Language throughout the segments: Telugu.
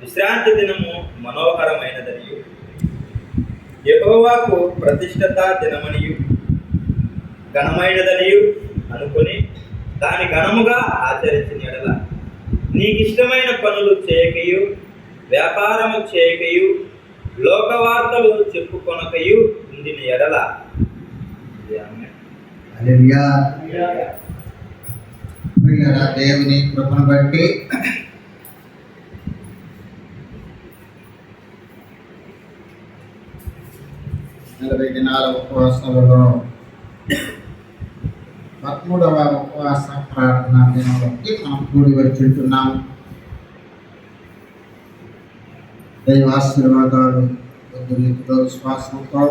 విశ్రాంతి దినము మనోహరమైనదనియు యెహోవాకు ప్రతిష్ఠిత దినమనియు ఘనమైనదనియు అనుకుని దాని ఘనముగా ఆచరించిన యెడల నీకిష్టమైన పనులు చేయకయు వ్యాపారము చేయకయు లోకవార్తలు చెప్పుకొనకయు ఉండిన యెడల దేవుని కృపను బట్టి 40 దినాల ఉపవాసాలలో 13వ ఉపవాస ప్రార్థన దినంలోకి మనం కూడి వచ్చుంటున్నాము. దైవాశీర్వాదాలు రీతిలో విశ్వాసంతో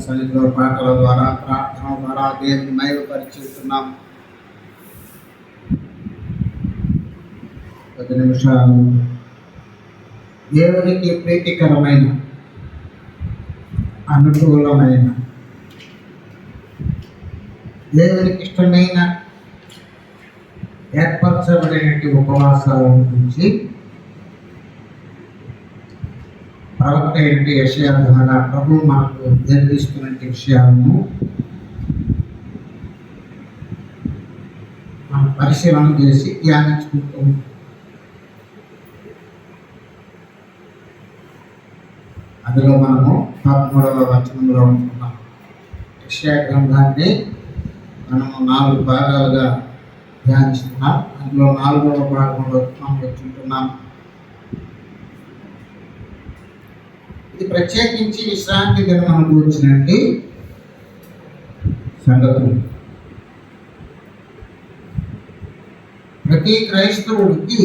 సన్నిధిలో పాటల ద్వారా ప్రార్థన ద్వారా దేవుని మహిమపరిచుతున్నాం. 10 నిమిషాలు దేవునికి ప్రీతికరమైన అనుకూలమైన దేవునికి ఇష్టమైన ఏర్పరచబడినటువంటి ఉపవాసాల గురించి ప్రవక్త అయిన యెషయా ద్వారా ప్రభు మనకు నిర్దిస్తున్న విషయాలను మనం పరిశీలన చేసి ధ్యానించుకుంటూ అందులో మనము 13వ వచనంలో ఉంటున్నాం. యెషయా గ్రంథాన్ని మనము 4 భాగాలుగా ధ్యానిస్తున్నాం. అందులో 4వ భాగంలో మనం వచ్చుంటున్నాం. ఇది ప్రత్యేకించి విశ్రాంతి దినం గురించినటువంటి సంగతులు. ప్రతి క్రైస్తవుడికి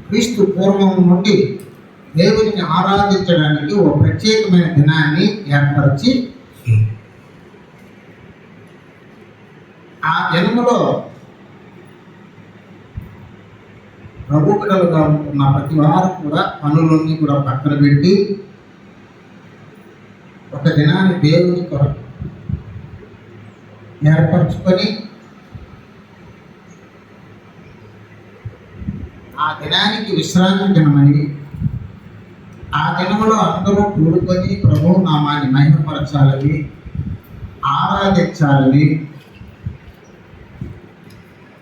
క్రీస్తు పూర్వం నుండి దేవుని ఆరాధించడానికి ఒక ప్రత్యేకమైన దినాన్ని ఏర్పరిచి ఆ దినములో ప్రభు బిడ్డలుగా ఉంటున్న ప్రతి వారు కూడా పనులన్నీ కూడా పక్కన పెట్టి ఒక దినాన్ని దేవుని కొరకు ఏర్పరచుకొని ఆ దినానికి విశ్రాంతి దినమని ఆ దినములో అందరూ కూడుకొని ప్రభు నామాన్ని మహిమపరచాలని ఆరాధించాలని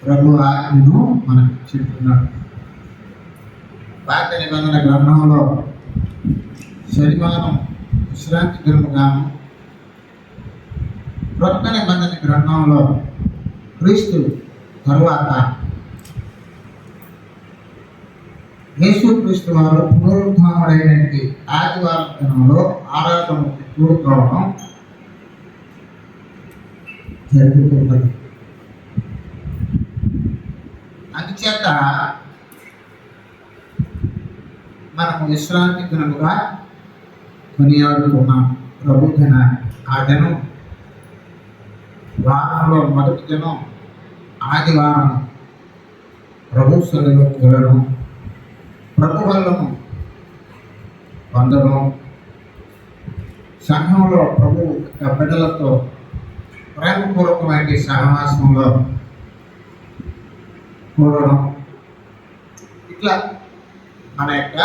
ప్రభు ఆజ్ఞను మనకు చెప్తున్నాడు. పాత నిబంధన గ్రంథంలో శనివారం విశ్రాంతి దినముగాను, క్రొత్త నిబంధన గ్రంథంలో క్రీస్తు తరువాత యేసుక్రీస్తు వారు పునరుద్ధానుడైనటువంటి ఆదివారం దినంలో ఆరాధనకు కూడుకోవడం జరుగుతున్నది. అందుచేత మనము విశ్రాంతి దినముగా కొనియాడుతున్నాం ప్రభు దినాన్ని. ఆ దినం వారంలో మొదటి దినం ఆదివారం ప్రభు సన్నిధిలోకి వెళ్ళడం, ప్రభు వల్లము పొందడం, సంఘంలో ప్రభు బిడ్డలతో ప్రేమపూర్వకమైన సహవాసంలో కూడడం, ఇట్లా మన యొక్క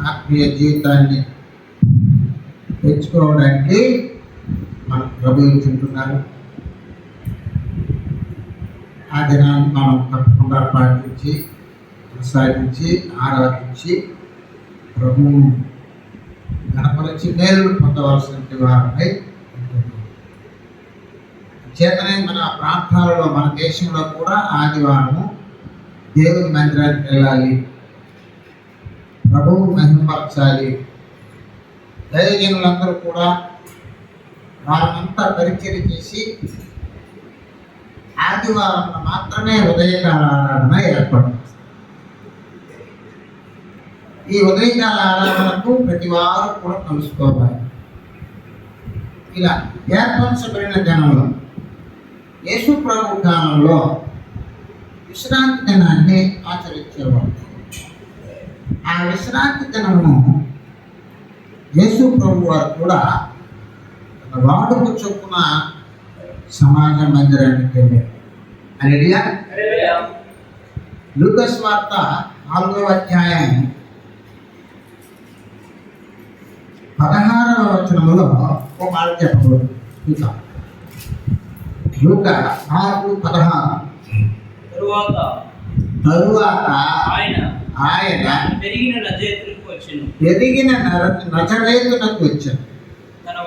ఆత్మీయ జీవితాన్ని తెచ్చుకోవడానికి మన ప్రభు ఇచ్చుంటున్నారు. ఆ దినాన్ని మనం తప్పకుండా పాటించి కొనసాగించి ఆరాధించి ప్రభువును గణపరిచి మేలు పొందవలసిన వారమై ఉంటున్నాం. చేతనే మన ప్రాంతాలలో మన దేశంలో కూడా ఆదివారము దేవుని మందిరానికి వెళ్ళాలి, ప్రభువు మహిమపరచాలి. దైవజనులందరూ కూడా వారినంతా పరిచయం చేసి ఆదివారం మాత్రమే ఉదయకాల ఆరాధన ఏర్పడుతుంది. ఈ ఉదయకాల ఆరాధనకు ప్రతి వారు కూడా కలుసుకోవాలి. ఇలా ఏర్పరచబడిన దినంలో యేసు ప్రభు కాలంలో విశ్రాంతి దినాన్ని ఆచరించేవాడు. ఆ విశ్రాంతి దినము యేసు ప్రభు వారు కూడా వాడుకు చొప్పున సమాజ మందిరానికి వెళ్ళారు. హల్లెలూయా. హల్లెలూయా. లూకా సువార్త 4వ అధ్యాయం 16వ వచనములో ఒక మాట చెప్పబడింది. లూకా 4:16. తరువాత ఆయన పెరిగిన నజరేతునకు వచ్చెను. పెరిగిన నజరేతునకు వచ్చాను. తన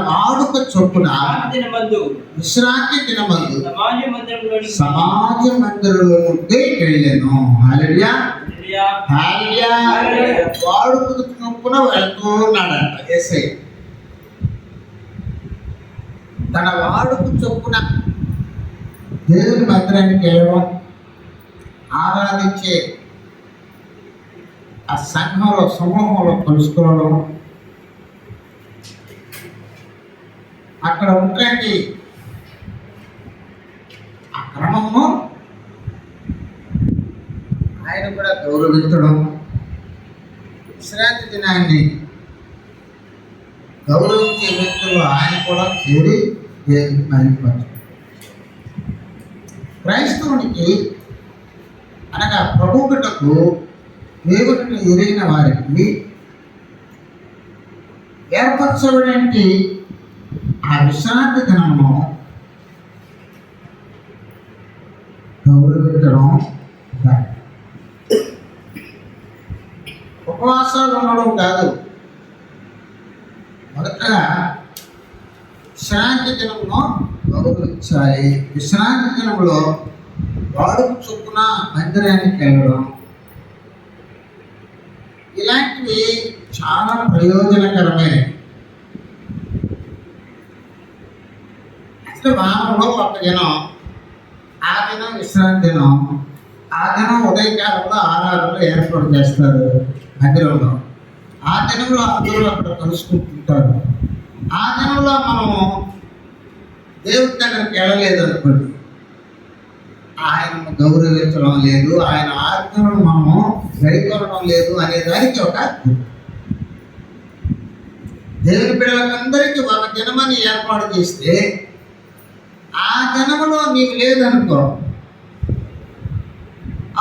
వాడుక చొప్పున దినమందు విశ్రాంతి దినమందు సమాజ మందిరంలోకి వెళ్ళాను. హల్లెలూయా. మందిరంలో హల్లెలూయా. వాడుక చొప్పున వెళ్తూ ఉన్నాడంట యేసయ్య. తన వాడుక చొప్పున దేవుని మందిరానికి వెళ్ళడం, ఆరాధించే ఆ సంఘంలో సమూహంలో కలుసుకోవడం, అక్కడ ఉంటే ఆ క్రమము ఆయన కూడా గౌరవించడం, విశ్రాంతి దినాన్ని గౌరవించే వ్యక్తులు ఆయన కూడా చేరి దేవునికి మహిమపరచడం. క్రైస్తవునికి అనగా ప్రభు బిడ్డకు దేవుడిని ఎరిగిన వారికి ఏర్పరచబడి ఆ విశ్రాంతి దినము గౌరవించడం, ఉపవాసాలు ఉండడం కాదు. మొదటగా విశ్రాంతి దినంలో గౌరవించాలి. విశ్రాంతి దినంలో వాడుకు చొప్పున మందిరానికి వెళ్ళడం, ఇలాంటివి చాలా ప్రయోజనకరమైనవి. అసలు వారంలో ఒక దినం, ఆ దినం విశ్రాంతి దినం, ఆ దినం ఉదయకాలంలో ఆరాధనలు ఏర్పాటు చేస్తారు మందిరంలో. ఆ దినంలో అందరూ అక్కడ కలుసుకుంటుంటారు. ఆ దినంలో మనము దేవుడి దగ్గరికి వెళ్ళలేదు అనుకోండి, ఆయనను గౌరవించడం లేదు, ఆయన ఆజ్ఞలను మనము గైకొనడం లేదు అనే దానికి ఒక దేవుని పిల్లలందరికీ ఒక దినమని ఏర్పాటు చేస్తే ఆ దినములో నీవు లేదనుకో,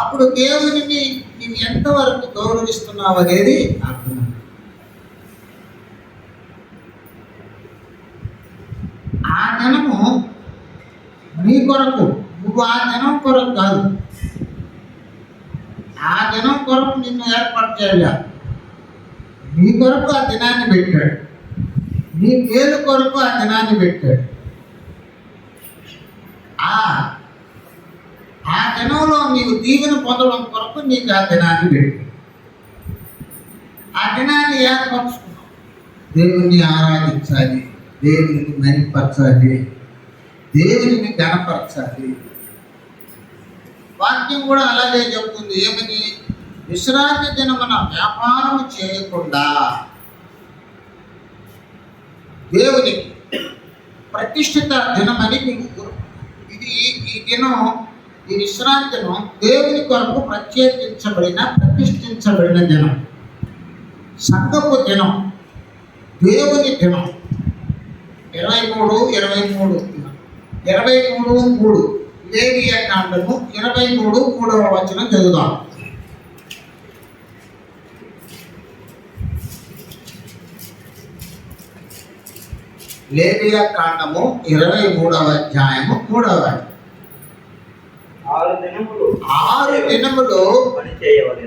అప్పుడు దేవుడిని నీవు ఎంతవరకు గౌరవిస్తున్నావు అనేది అర్థం. ఆ దినము నీ కొరకు, నువ్వు ఆ దినం కొరకు కాదు, ఆ దినం కొరకు నిన్ను ఏర్పాటు చేయాలి. నీ కొరకు ఆ దినాన్ని పెట్టాడు, నీ పేరు కొరకు ఆ దినాన్ని పెట్టాడు. ఆ దినంలో నీవు దీవెన పొందడం కొరకు నీకు ఆ దినాన్ని పెట్టాడు. ఆ దినాన్ని ఏర్పరచుకున్నావు. దేవుణ్ణి ఆరాధించాలి, దేవుని మహిమపరచాలి, దేవుని ఘనపరచాలి. వాక్యం కూడా అలాగే చెప్తుంది. ఏమని? విశ్రాంతి దినమున వ్యాపారం చేయకుండా దేవునికి ప్రతిష్ఠిత దినమని మీకు ఇది, ఈ దినం, ఈ విశ్రాంతి దినం దేవుని కొరకు ప్రతిష్ఠించబడిన దినం, సంఘపు దినం, దేవుని దినం. 23:3 లేవియా కాండము 23:3వ వచనం చదువుదాం. లేవియా కాండము 23వ అధ్యాయము 3వ వచనం. 6 దినములు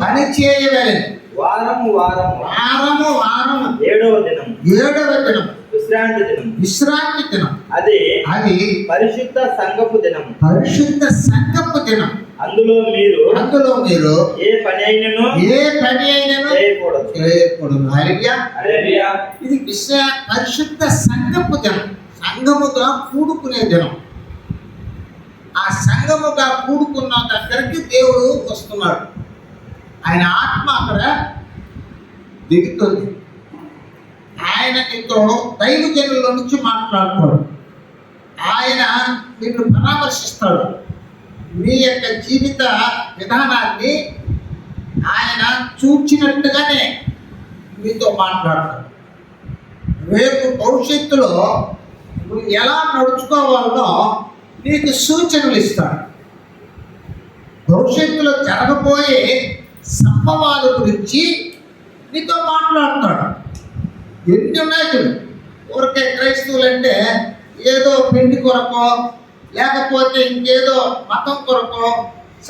పని చేయవలెను. వారము ఏడవ దినం విశ్రాంతి దినం. అది పరిశుద్ధ సంఘపు దినం. అందులో మీరు ఏ పని అయినను చేయకూడదు. హల్లెలూయా. ఇది పరిశుద్ధ సంఘపు దినం, సంఘముగా కూడుకునే దినం. ఆ సంఘముగా కూడుకున్న దగ్గరికి దేవుడు వస్తున్నాడు. ఆయన ఆత్మ అక్కడ దిగుతుంది. ఆయన నీతో దైవజనుల నుంచి మాట్లాడతాడు. ఆయన నిన్ను పరామర్శిస్తాడు. నీ యొక్క జీవిత విధానాన్ని ఆయన చూచినట్టుగానే నీతో మాట్లాడతాడు. రేపు భవిష్యత్తులో నువ్వు ఎలా నడుచుకోవాలో నీకు సూచనలు ఇస్తాడు. భవిష్యత్తులో జరగబోయే సంభవాల గురించి నీతో మాట్లాడతాడు. ఎన్ని ఉన్నాయి చూడు. ఊరికే క్రైస్తవులంటే ఏదో పిండి కొరకో, లేకపోతే ఇంకేదో మతం కొరకో,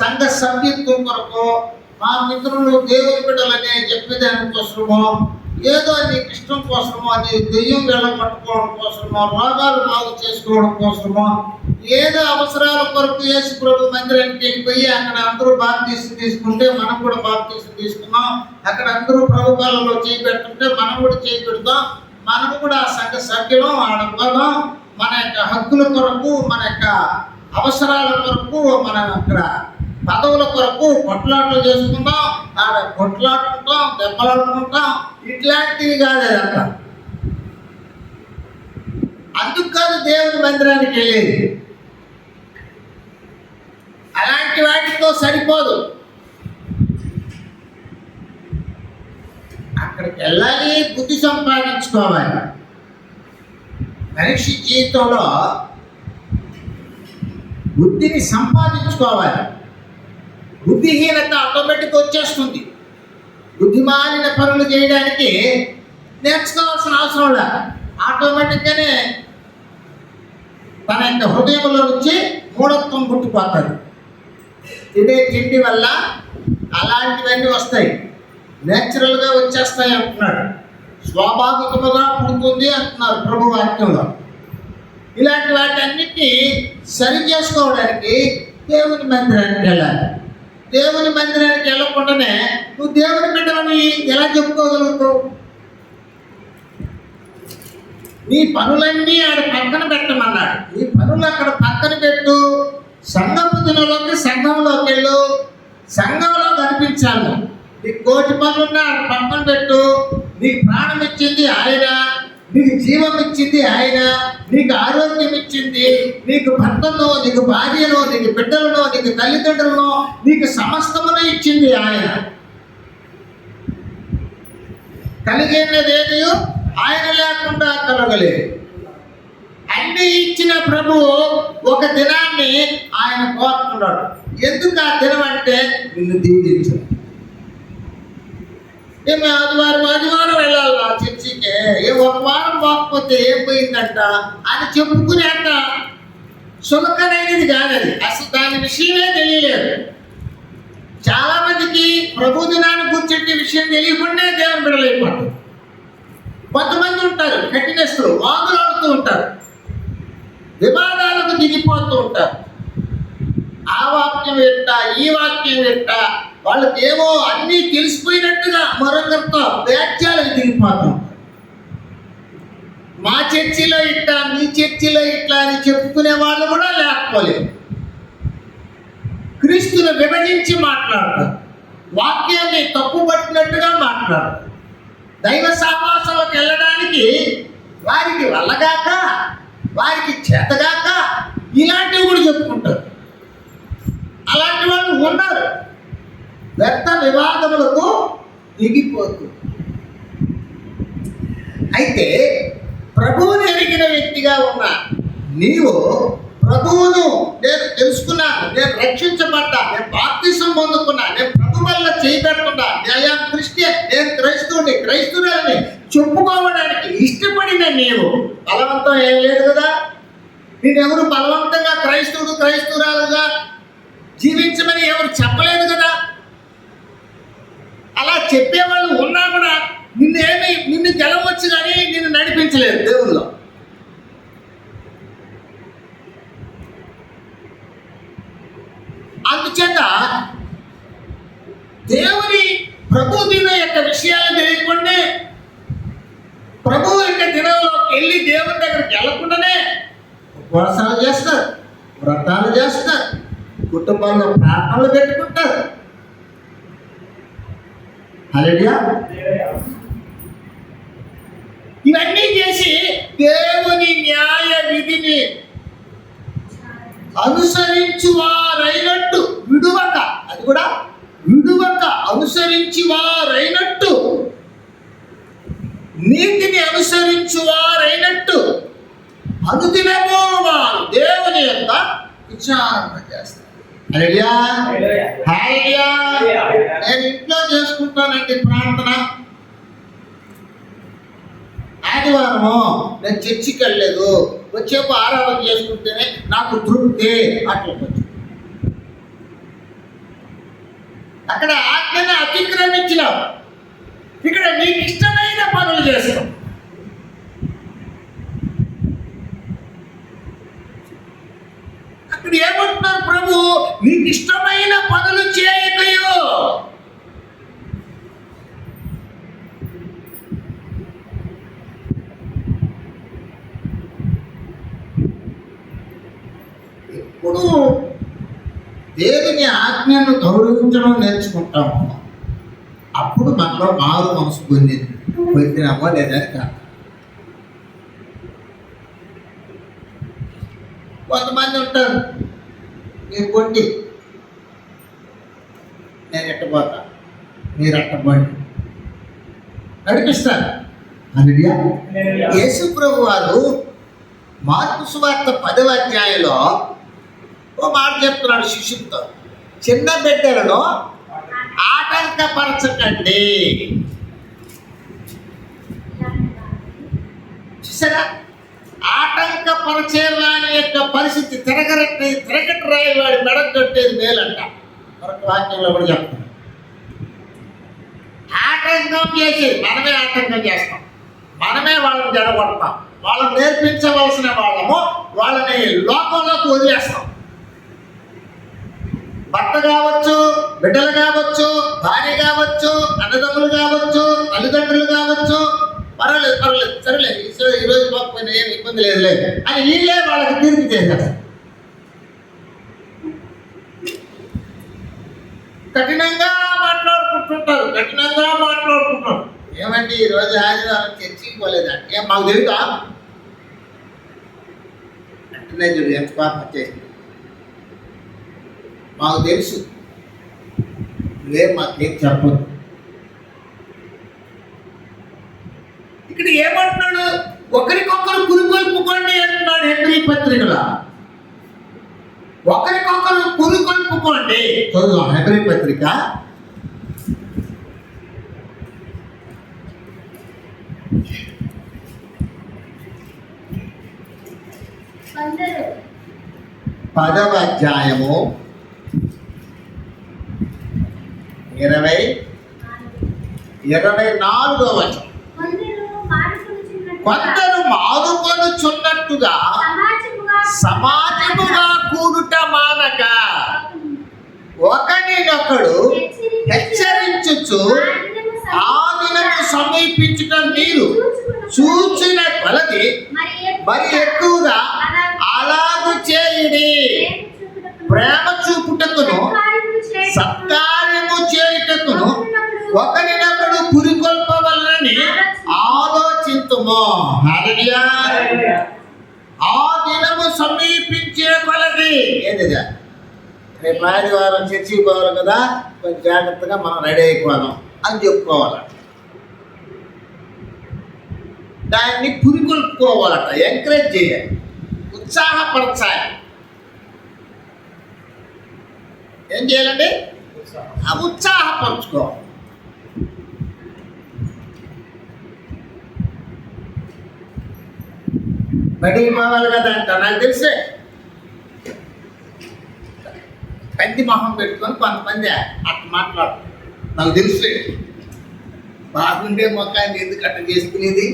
సంఘ సభ్యత్వం కొరకో, మా మిత్రులు దేవుని బిడ్డలనే చెప్పేదాని కోసమో, ఏదో నీకు ఇష్టం కోసమో, నీ దెయ్యం వెళ్ళ పట్టుకోవడం కోసమో, రోగాలు బాగు చేసుకోవడం కోసమో, ఏదో అవసరాల కొరకు యేసు ప్రభు మందిరానికి వెళ్ళిపోయి అక్కడ అందరూ బాప్తీసం తీసుకుంటే మనం కూడా బాప్తీసం తీసుకున్నాం, అక్కడ అందరూ ప్రభు కాలంలో చేయి పెడుతుంటే మనం కూడా చేయి పెడతాం, మనం కూడా సంఘ సభ్యులం ఆడవాళ్ళం, మన యొక్క హక్కుల కొరకు, మన యొక్క అవసరాల కొరకు, మన అక్కడ పదవుల కొరకు కొట్లాటలు చేసుకుంటాం, ఆడ కొట్లాడుకుంటాం, దెబ్బలాడుకుంటాం. ఇట్లాంటివి కాదు అదంతా. అందుకు కాదు దేవుని మందిరానికి వెళ్ళేది. అలాంటి వాటితో సరిపోదు. అక్కడికి వెళ్ళాలి, బుద్ధి సంపాదించుకోవాలి. మనిషి జీవితంలో బుద్ధిని సంపాదించుకోవాలి. బుద్ధిహీనత ఆటోమేటిక్ వచ్చేస్తుంది. బుద్ధిమాలిన పనులు చేయడానికి నేర్చుకోవాల్సిన అవసరం లేదు. ఆటోమేటిక్గానే తన యొక్క హృదయంలో నుంచి మూఢత్వం పుట్టిపోతుంది. తినే తిండి వల్ల అలాంటివన్నీ వస్తాయి, నేచురల్గా వచ్చేస్తాయి అంటున్నాడు. స్వాభావికముగా పుడుతుంది అంటున్నారు ప్రభు వాక్యంలో. ఇలాంటి వాటన్నిటినీ సరి చేసుకోవడానికి దేవుని మందిరానికి వెళ్ళాలి. దేవుని మందిరానికి వెళ్ళకుండానే నువ్వు దేవుని బిడ్డలని ఎలా చెప్పుకోగలుగుతావు? నీ పనులన్నీ ఆడ పక్కన పెట్టమన్నాడు. ఈ పనులు అక్కడ పక్కన పెట్టు, సంఘపు దినలోకి సంఘంలోకి వెళ్ళు, సంఘంలో కనిపించాలి. నీకు కోటి పనులున్నా ఆడ పక్కన పెట్టు. నీకు ప్రాణం ఇచ్చింది ఆయన, నీకు జీవం ఇచ్చింది ఆయన, నీకు ఆరోగ్యం ఇచ్చింది, నీకు భర్తను, నీకు భార్యను, నీకు బిడ్డలను, నీకు తల్లిదండ్రులను, నీకు సమస్తమును ఇచ్చింది ఆయన. కలిగినదేది ఆయన లేకుండా కలగలేదు. అన్ని ఇచ్చిన ప్రభువు ఒక దినాన్ని ఆయన కోరుతున్నాడు. ఎందుకు ఆ దినం అంటే నిన్ను దీవించు. మేము ఆదివారం వెళ్ళాలి నా చర్చికి, ఒక వారం పోకపోతే ఏం పోయిందంట అని చెప్పుకునేంత సులకనైనది కాదది. అసలు దాని విషయమే తెలియలేదు. చాలా మందికి ప్రభు దినాన్ని కూర్చుంటే విషయం తెలియకుండా దేవుని బిడ్డలైపోతారు. కొంతమంది ఉంటారు కఠినస్తులు, వాదులాడుతూ ఉంటారు, వివాదాలకు దిగిపోతూ ఉంటారు. ఆ వాక్యం ఎట్టా, ఈ వాక్యం ఎట్టా, వాళ్ళకి ఏమో అన్నీ తెలిసిపోయినట్టుగా మరొకరితో వ్యాఖ్యలకు దిగిపోతాం. మా చర్చిలో ఇట్లా, మీ చర్చిలో ఇట్లా అని చెప్పుకునే వాళ్ళు కూడా లేకపోలేదు. క్రీస్తును విభజించి మాట్లాడతారు, వాక్యాన్ని తప్పుపట్టినట్టుగా మాట్లాడతారు. దైవ సహవాసంలోకి వెళ్ళడానికి వారికి వల్లగాక, వారికి చేతగాక ఇలాంటివి కూడా చెప్పుకుంటారు. అలాంటి వాళ్ళు ఉన్నారు. వ్యర్థ వివాదములకు దిగిపోతుంది. అయితే ప్రభువుని ఎరిగిన వ్యక్తిగా ఉన్న నీవు, ప్రభువును నేను తెలుసుకున్నాను, నేను రక్షించబడ్డా, నేను బాప్తిసం పొందుకున్నా, నేను ప్రభు వల్ల చేయబెట్టకుండా, నేను క్రిస్టియన్, నేను క్రైస్తవుని చెప్పుకోవడానికి ఇష్టపడిన నీవు, బలవంతం ఏం లేదు కదా. నేనెవరు బలవంతంగా క్రైస్తవురాలుగా జీవించమని ఎవరు చెప్పలేదు కదా. అలా చెప్పేవాళ్ళు ఉన్నా కూడా నిన్ను గెలవచ్చు కానీ నిన్ను నడిపించలేదు దేవుల్లో. అందుచేత దేవుని ప్రభు దిన యొక్క విషయాలు తెలియకుండా, ప్రభు యొక్క దినంలోకి వెళ్ళి దేవుని దగ్గరికి వెళ్ళకుండానే ఉపవాసాలు చేస్తారు, వ్రతాలు చేస్తారు, కుటుంబంలో ప్రార్థనలు పెట్టుకుంటారు. హల్లెలూయా. ఇవన్నీ చేసి దేవుని న్యాయ విధిని అనుసరించి వారైనట్టు విడువక, అది కూడా విడువక అనుసరించి వారైనట్టు, నీతిని అనుసరించి వారైనట్టు అనుదినము వారు దేవుని యొక్క విచారణ చేస్తారు. హల్లెలూయా, హల్లెలూయా. నేను ఇంట్లో చేసుకుంటానండి ప్రార్థన. ఆదివారము నేను చర్చికి వెళ్ళలేదు, వచ్చేపు ఆరాధన చేసుకుంటేనే నాకు తృప్తి. అట్లా అక్కడ ఆజ్ఞను అతిక్రమించినావు, ఇక్కడ నీకు ఇష్టమైన పనులు చేస్తాం. అక్కడ ఏమంటున్నారు ప్రభు, నీకు ఇష్టమైన పనులు చేయకయో. ఎప్పుడు దేవుని ఆజ్ఞను గౌరవించడం నేర్చుకుంటాము, అప్పుడు మనలో మారు మనసు పొందినామో లేదా కాదు. కొంతమంది ఉంటారు, మీరు కొండి నేను ఎట్టబోతా, మీరు అట్టబండి నడిపిస్తారు. హల్లెలూయా. యేసు ప్రభు వారు మార్కు సువార్త 10వ అధ్యాయంలో ఓ మాట చెప్తున్నాడు శిష్యులతో, చిన్న బిడ్డలను ఆటంకపరచకండి. చూసారా, ఆటంకపరిచే వాడి యొక్క పరిస్థితి తిరగటి రాయి వాడి మెడగొట్టేది మేలంట. మరొక వాక్యంలో కూడా చెప్తాను, ఆటంకం చేసేది మనమే ఆటంకం చేస్తాం, మనమే వాళ్ళని జడగొడతాం, వాళ్ళని నేర్పించవలసిన వాళ్ళము వాళ్ళని లోకంలోకి వదిలేస్తాం. భర్త కావచ్చు, బిడ్డలు కావచ్చు, భార్య కావచ్చు, అన్నదమ్ములు కావచ్చు, తల్లిదండ్రులు కావచ్చు, పర్వాలేదు సరేలేదు, ఈరోజు పోకపోయినా ఏం ఇబ్బంది లేదులే అని వీళ్ళే వాళ్ళకి తీర్పు చేశారు. కఠినంగా మాట్లాడుకుంటుంటారు. ఏమండి ఈరోజు ఆదివారం చర్చికి పోలేదంటే ఏం మాకు తెలుసా అంటే చూడు ఎంత పాపం వచ్చేసింది. మాకు తెలుసు, నువ్వేం మాకేం చెప్పదు. ఇక్కడ ఏమంటున్నాడు, ఒకరికొకరు పురుకొల్పుకోండి అంటున్నాడు హెబ్రీ పత్రికలో. ఒకరికొకరు పురుకొల్పుకోండి. చదువు హెబ్రీ పత్రిక 10వ అధ్యాయము 24వ వచనం. కొందరు మారుకొనుచున్నట్టుగా సమాజముగా కూడుట మానక ఒకరినొకడు హెచ్చరించుచు ఆ దినము సమీపించుట మీరు చూచిన కొలది మరి ఎక్కువగా అలాగు చేయుడి. ప్రేమ చూపుటకును సత్కార్యము చేయుటకును ఒకరినొకడు పురికొల్పవలనని ఆలోచింతుము. హల్లెలూయా. ఆ దినము సమీపించే కొలది ఏదిగా రేపు ఆదివారం చర్చికి పోవాలి కదా, కొంచెం జాగ్రత్తగా మనం రెడీ అయిపోదాం అని చెప్పుకోవాలట. దాన్ని పురికొల్పుకోవాలట, ఎంకరేజ్ చేయాలి, ఉత్సాహపరచాలి. ఏం చేయాలండి? ఆ ఉత్సాహపరచుకోవాలి. బడికి పోవాలి కదా అంట. నాకు తెలిసే కంటి మొహం పెట్టుకొని కొంతమంది అట్లా మాట్లాడు. నాకు తెలుసు బాగుండే మొక్కాన్ని ఎందుకు అట్లా చేసుకునేది.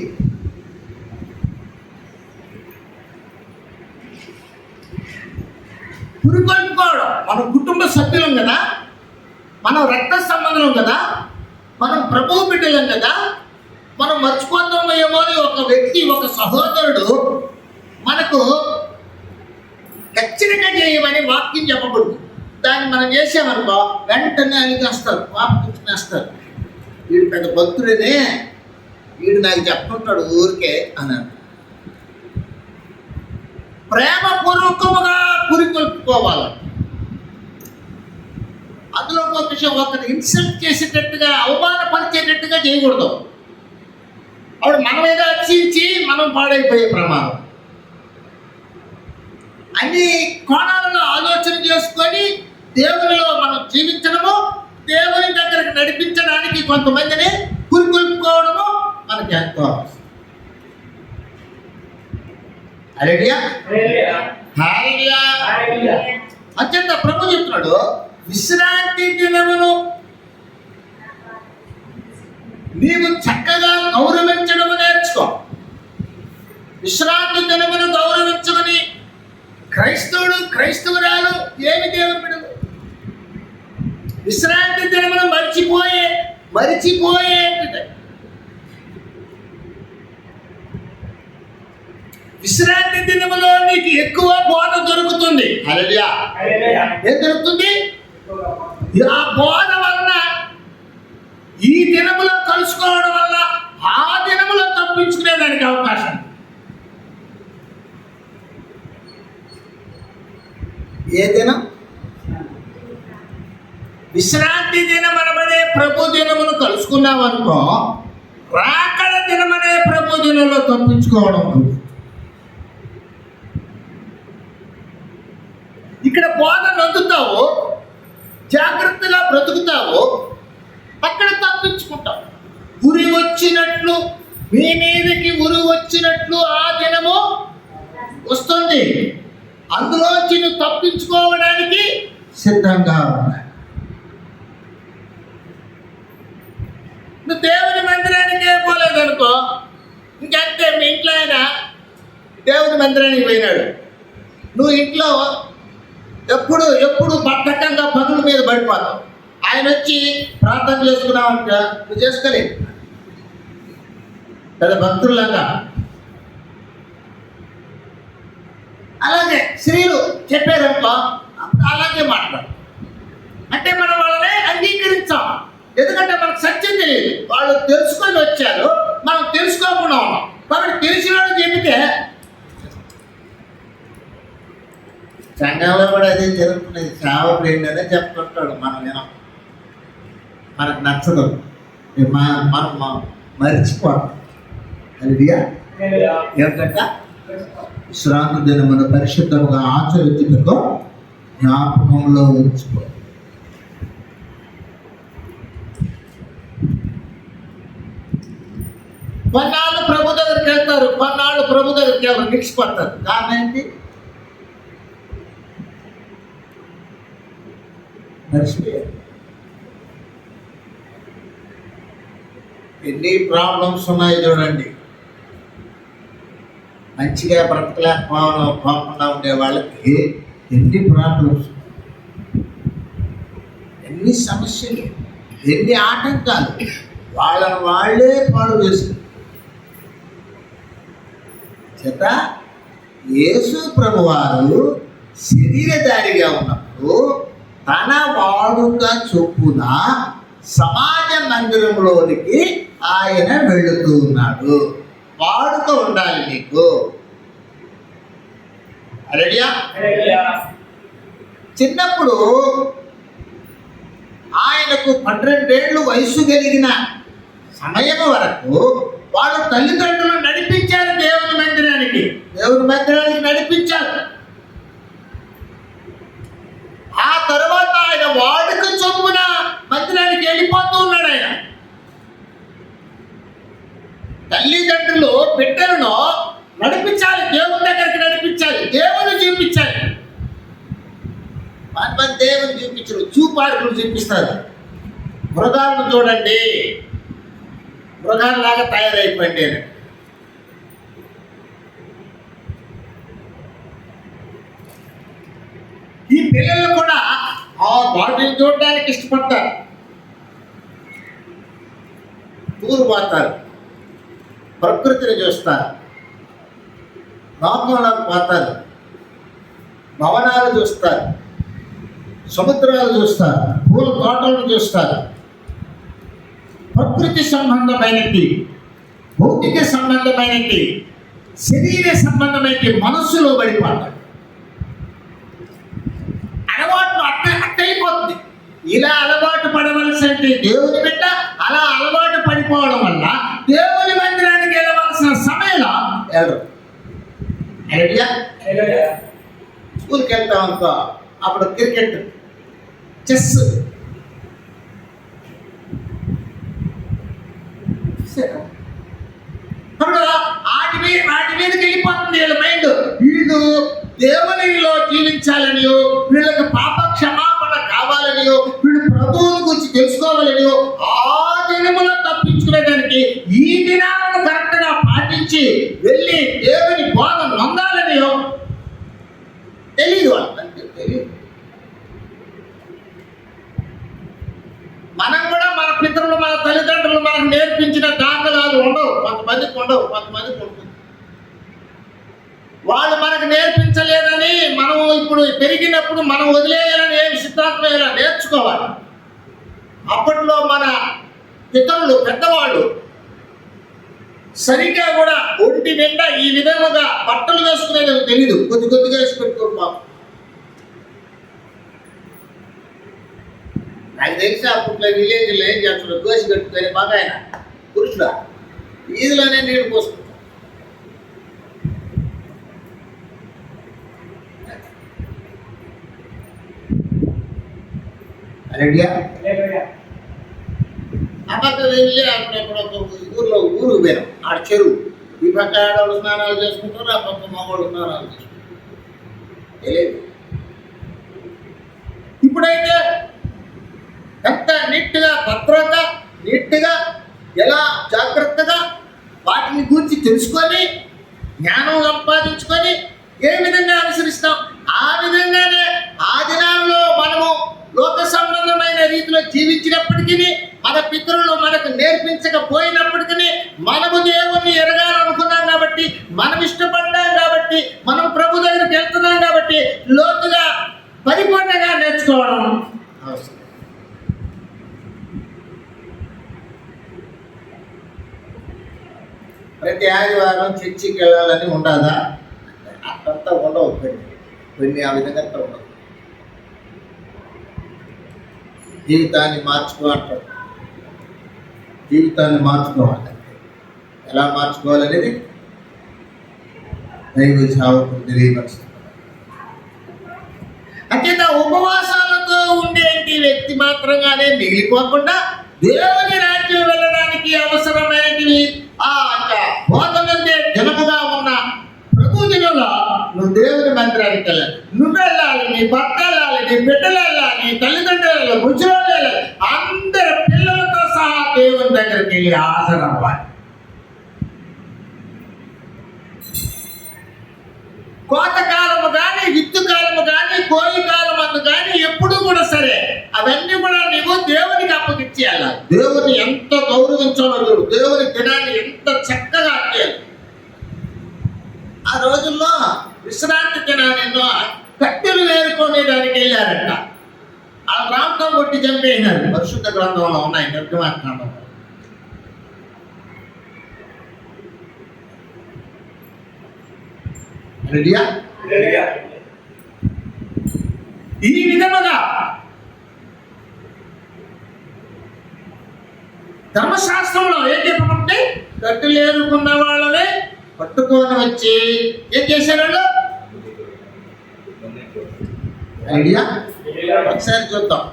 పురికొల్పుకోవడం, మన కుటుంబ సభ్యులం కదా, మనం రక్త సంబంధం కదా, మనం ప్రభువు బిడ్డలం కదా, మనం మర్చిపోతామేమో అని ఒక వ్యక్తి, ఒక సహోదరుడు మనకు హెచ్చరిక చేయమని వాక్యం చెప్పబడుతుంది. దాన్ని మనం చేసామనుకో వెంటనే అనికేస్తారు, వాపుకునేస్తారు. వీడు పెద్ద భక్తుడనే, వీడు నాకు చెప్తుంటాడు ఊరికే అన్నాడు. ప్రేమపూర్వకముగా పురికొల్పుకోవాలి. అందులో ఒక విషయం, ఒకరిని ఇన్సల్ట్ చేసేటట్టుగా, అవమానపరిచేటట్టుగా చేయకూడదు. అప్పుడు మనం ఏదో అర్చించి మనం పాడైపోయే ప్రమాదం. అన్ని కోణాలలో ఆలోచన చేసుకొని దేవునిలో మనం జీవించడము, దేవుని దగ్గరకు నడిపించడానికి కొంతమందిని పురికొల్పుకోవడము మనకి ఎంతో అవసరం. హల్లెలూయా, హల్లెలూయా. అత్యంత ప్రభు చెప్తున్నాడు, విశ్రాంతి దినమును నీవు చక్కగా గౌరవించడం నేర్చుకో. విశ్రాంతి దినమును గౌరవించమని క్రైస్తవుడు క్రైస్తవురాలు ఏమి దేవుని బిడ్డలు విశ్రాంతి దినమును మరిచిపోయే విశ్రాంతి దినములో నీకు ఎక్కువ బోధ దొరుకుతుంది. హల్లెలూయా. ఏం దొరుకుతుంది? ఆ బోధ వలన ఈ దినములో కలుసుకోవడం వల్ల ఆ దినములో తప్పించుకునేదానికి అవకాశం. ఏ దినం? విశ్రాంతి దినం అనబడే ప్రభు దినమును కలుసుకున్నామనుకో, రాకడ దినమనే ప్రభు దినంలో తప్పించుకోవడం ఉంది. ఇక్కడ బోధన అందుతావు, జాగ్రత్తగా బ్రతుకుతావు, అక్కడ తప్పించుకుంటావు. ఉరి వచ్చినట్లు, మీ మీదకి ఉరి వచ్చినట్లు ఆ దినము వస్తుంది. అందులోంచి నువ్వు తప్పించుకోవడానికి సిద్ధంగా ఉండాలి. నువ్వు దేవుని మందిరానికి పోలేదనుకో, ఇంకంతే. మీ ఇంట్లో ఆయన దేవుని మందిరానికి పోయినాడు, నువ్వు ఇంట్లో ఎప్పుడు బద్ధకంగా పనుల మీద పడిపోతావు. ఆయన వచ్చి ప్రార్థన చేసుకున్నావంట, నువ్వు చేసుకోలేదు కదా భక్తుల్లాగా. అలాగే స్త్రీలు చెప్పారనుకో, అలాగే మాట్లాడు. అంటే మనం వాళ్ళని అంగీకరించాం, ఎందుకంటే మనకు సత్యం తెలియదు. వాళ్ళు తెలుసుకొని వచ్చారు, మనం తెలుసుకోకుండా ఉన్నాం. కాబట్టి తెలిసిన వాళ్ళు చెబితే సంఘంలో కూడా అదే జరుగుతున్నది. సేవకుడు ఏంటనే చెప్తుంటాడు, మనం వినం, మనకు నచ్చదు, మనం మరిచిపోతాం. హల్లెలూయా. ఏమిటంట? విశ్రాంతి దినమును పరిశుద్ధంగా ఆచరించుటకు జ్ఞాపకంలో ఉంచుకో. కొన్నాళ్ళు ప్రభు దగ్గరికి వెళ్తారు, కొన్నాళ్ళు ప్రభు దగ్గరికి ఎవరు నిలిచిపోతారు. కారణం ఏంటి? మర్చిపోయారు. ఎన్ని ప్రాబ్లమ్స్ ఉన్నాయి చూడండి. మంచిగా బ్రతకలేకపోకుండా ఉండే వాళ్ళకి ఎన్ని ప్రాబ్లమ్స్, ఎన్ని సమస్యలు, ఎన్ని ఆటంకాలు వాళ్ళని వాళ్ళే పాడు చేశారు. చేత యేసు ప్రభువారు శరీరధారిగా ఉన్నప్పుడు తన వాడుక చొప్పున సమాజ మందిరంలోనికి ఆయన వెళుతూ ఉన్నాడు. వాడుక ఉండాలి నీకు. హల్లెలూయా. చిన్నప్పుడు ఆయనకు 12 ఏళ్ళు వయసు కలిగిన సమయం వరకు వాళ్ళు తల్లిదండ్రులు నడిపించారు దేవుని మందిరానికి నడిపించారు. ఆ తర్వాత ఆయన వాడుక చొప్పున మందిరానికి వెళ్ళిపోతూ ఉన్నాడు. ఆయన తల్లిదండ్రులు బిడ్డలను నడిపించాలి, దేవుని దగ్గరికి నడిపించాలి, దేవుని చూపించాలి. కొంతమంది దేవుని చూపించరు, చూపార్కులు చూపిస్తారు. మృగాలను చూడండి, మృగాల్లాగా తయారైపోయింది. ఈ పిల్లలు కూడా ఆ వాటిని చూడడానికి ఇష్టపడతారు, టూర్ పోతారు, ప్రకృతిని చూస్తారు, లోకంలోకి పోతారు, భవనాలు చూస్తారు, సముద్రాలు చూస్తారు, పూల తోటలను చూస్తారు. ప్రకృతి సంబంధమైనది, భౌతిక సంబంధమైనది, శరీర సంబంధమైనది మనస్సులో పడిపోతారు. అలవాటు అట్టయిపోతుంది. ఇలా అలవాటు పడవలసిన దేవుని బిడ్డ అలా అలవాటు పడిపోవడం వల్ల దేవుని మందిరానికి వెళ్ళవలసిన సమయంలో స్కూల్కి వెళ్తాం అనుకో, అప్పుడు క్రికెట్, చెస్, అప్పుడు వాటి మీదకి వెళ్ళిపోతుంది వీళ్ళ మైండ్. వీళ్ళు దేవునిలో జీవించాలనియో, వీళ్ళకి పాప క్షమాపణ కావాలనియో, వీళ్ళు ప్రభువుని గురించి తెలుసుకోవాలనియో, ఆ దినములో తప్పించుకునేదానికి ఈ దినాలను కరెక్ట్ గా పాటించి వెళ్ళి దేవుని బోధ నొందాలనియో తెలియదు వాళ్ళకి. తెలియదు. మనం కూడా మన పితరులు, మన తల్లిదండ్రులు మనకు నేర్పించిన దాఖలాలు ఉండవు. కొంతమందికి ఉండవు, కొంతమందికి ఉంటుంది. వాళ్ళు మనకు నేర్పించలేదని మనం ఇప్పుడు పెరిగినప్పుడు మనం వదిలేయాలని ఏమి సిద్ధాంతం ఇలా నేర్చుకోవాలి. అప్పట్లో మన పితరులు, పెద్దవాళ్ళు సరిగ్గా కూడా ఒంటి నిండా ఈ విధముగా బట్టలు వేసుకునేది తెలీదు, కొద్ది కొద్దిగా వేసి పెట్టుకుంటాం. నాకు తెలిసి అప్పట్లో విలేజ్లో ఏం చేస్తున్నాడు, దోసి కట్టుకొని బాగా ఆయన పురుషుడా వీధిలోనే నీళ్ళు పోసుకుంటాం. రెడీయా? అప్పట్లో వెళ్ళి అప్పుడప్పుడు ఊర్లో ఊరుకు పోయాం. ఆడ చెరువు, ఈ పక్క ఆడవాళ్ళు స్నానాలు చేసుకుంటారు, ఆ పక్క మగవాళ్ళు స్నానాలు చేసుకుంటారు. తెలియదు. ఇప్పుడైతే ఎంత నీట్గా, భద్రంగా, నీట్గా, ఎలా జాగ్రత్తగా వాటిని గురించి తెలుసుకొని జ్ఞానం సంపాదించుకొని ఏ విధంగా అనుసరిస్తాం, ఆ విధంగానే ఆ దినాల్లో మనము లోక సంబంధమైన రీతిలో జీవించినప్పటికీ, మన పితరులు మనకు నేర్పించకపోయినప్పటికీ, మనము దేవుణ్ణి ఎరగాలనుకున్నాం కాబట్టి, మనం ఇష్టపడ్డాం కాబట్టి, మనం ప్రభు దగ్గరికి వెళ్తున్నాం కాబట్టి లోతుగా పరిపూర్ణంగా నేర్చుకోవడం అవసరం. ప్రతి ఆదివారం చర్చికి వెళ్ళాలని ఉండదా? అట్టంతా ఉండవు. కొన్ని ఆ విధంగా ఉండవు. జీవితాన్ని మార్చుకో అంటారు. జీవితాన్ని మార్చుకోవాలి. ఎలా మార్చుకోవాలనేది దైవ సేవకులు తెలియపరుస్తారు. అంచేత ఉపవాసాలతో ఉండేటి వ్యక్తి మాత్రంగానే మిగిలిపోకుండా దేవుని రాజ్యం వెళ్ళడానికి అవసరమైనవి బోధనందే జనముగా ఉన్న ప్రభు దినంలో నువ్వు దేవుని మందిరానికి వెళ్ళాలి. నువ్వు వెళ్ళాలి, నీ భర్త వెళ్ళాలి, నీ బిడ్డలు వెళ్ళాలి, నీ తల్లిదండ్రులు వెళ్ళాలి, ముసలోళ్ళు వెళ్ళాలి, అందరి పిల్లలతో సహా దేవుని దగ్గరికి వెళ్ళి హాజరవ్వాలి. కోతకాలము కానీ, విత్తు కాలము కానీ, కోయి కాలము కానీ ఎప్పుడూ కూడా సరే అవన్నీ కూడా నీవు దేవునికి అప్పగిచ్చేయాలి. దేవుని ఎంత గౌరవించాలో చూడు, దేవుని దినాన్ని ఎంత చక్కగా చేయాలి. ఆ రోజుల్లో విశ్రాంతి దినాన్ని కట్టెలు వేరుకునేదానికి వెళ్ళారంట. ఆ ప్రాంతం కొట్టి చంపేసినారు. పరిశుద్ధ గ్రంథంలో ఉన్నాయి, నిర్గమాకాండంలో. రెడీయా? ఈ విధముగా ధర్మశాస్త్రంలో ఏం చెప్పమంటే కట్టెలు ఏరుకున్న వాళ్ళనే పట్టుకొని వచ్చి ఏం చేశారు? ఐడియా ఒకసారి చూద్దాం.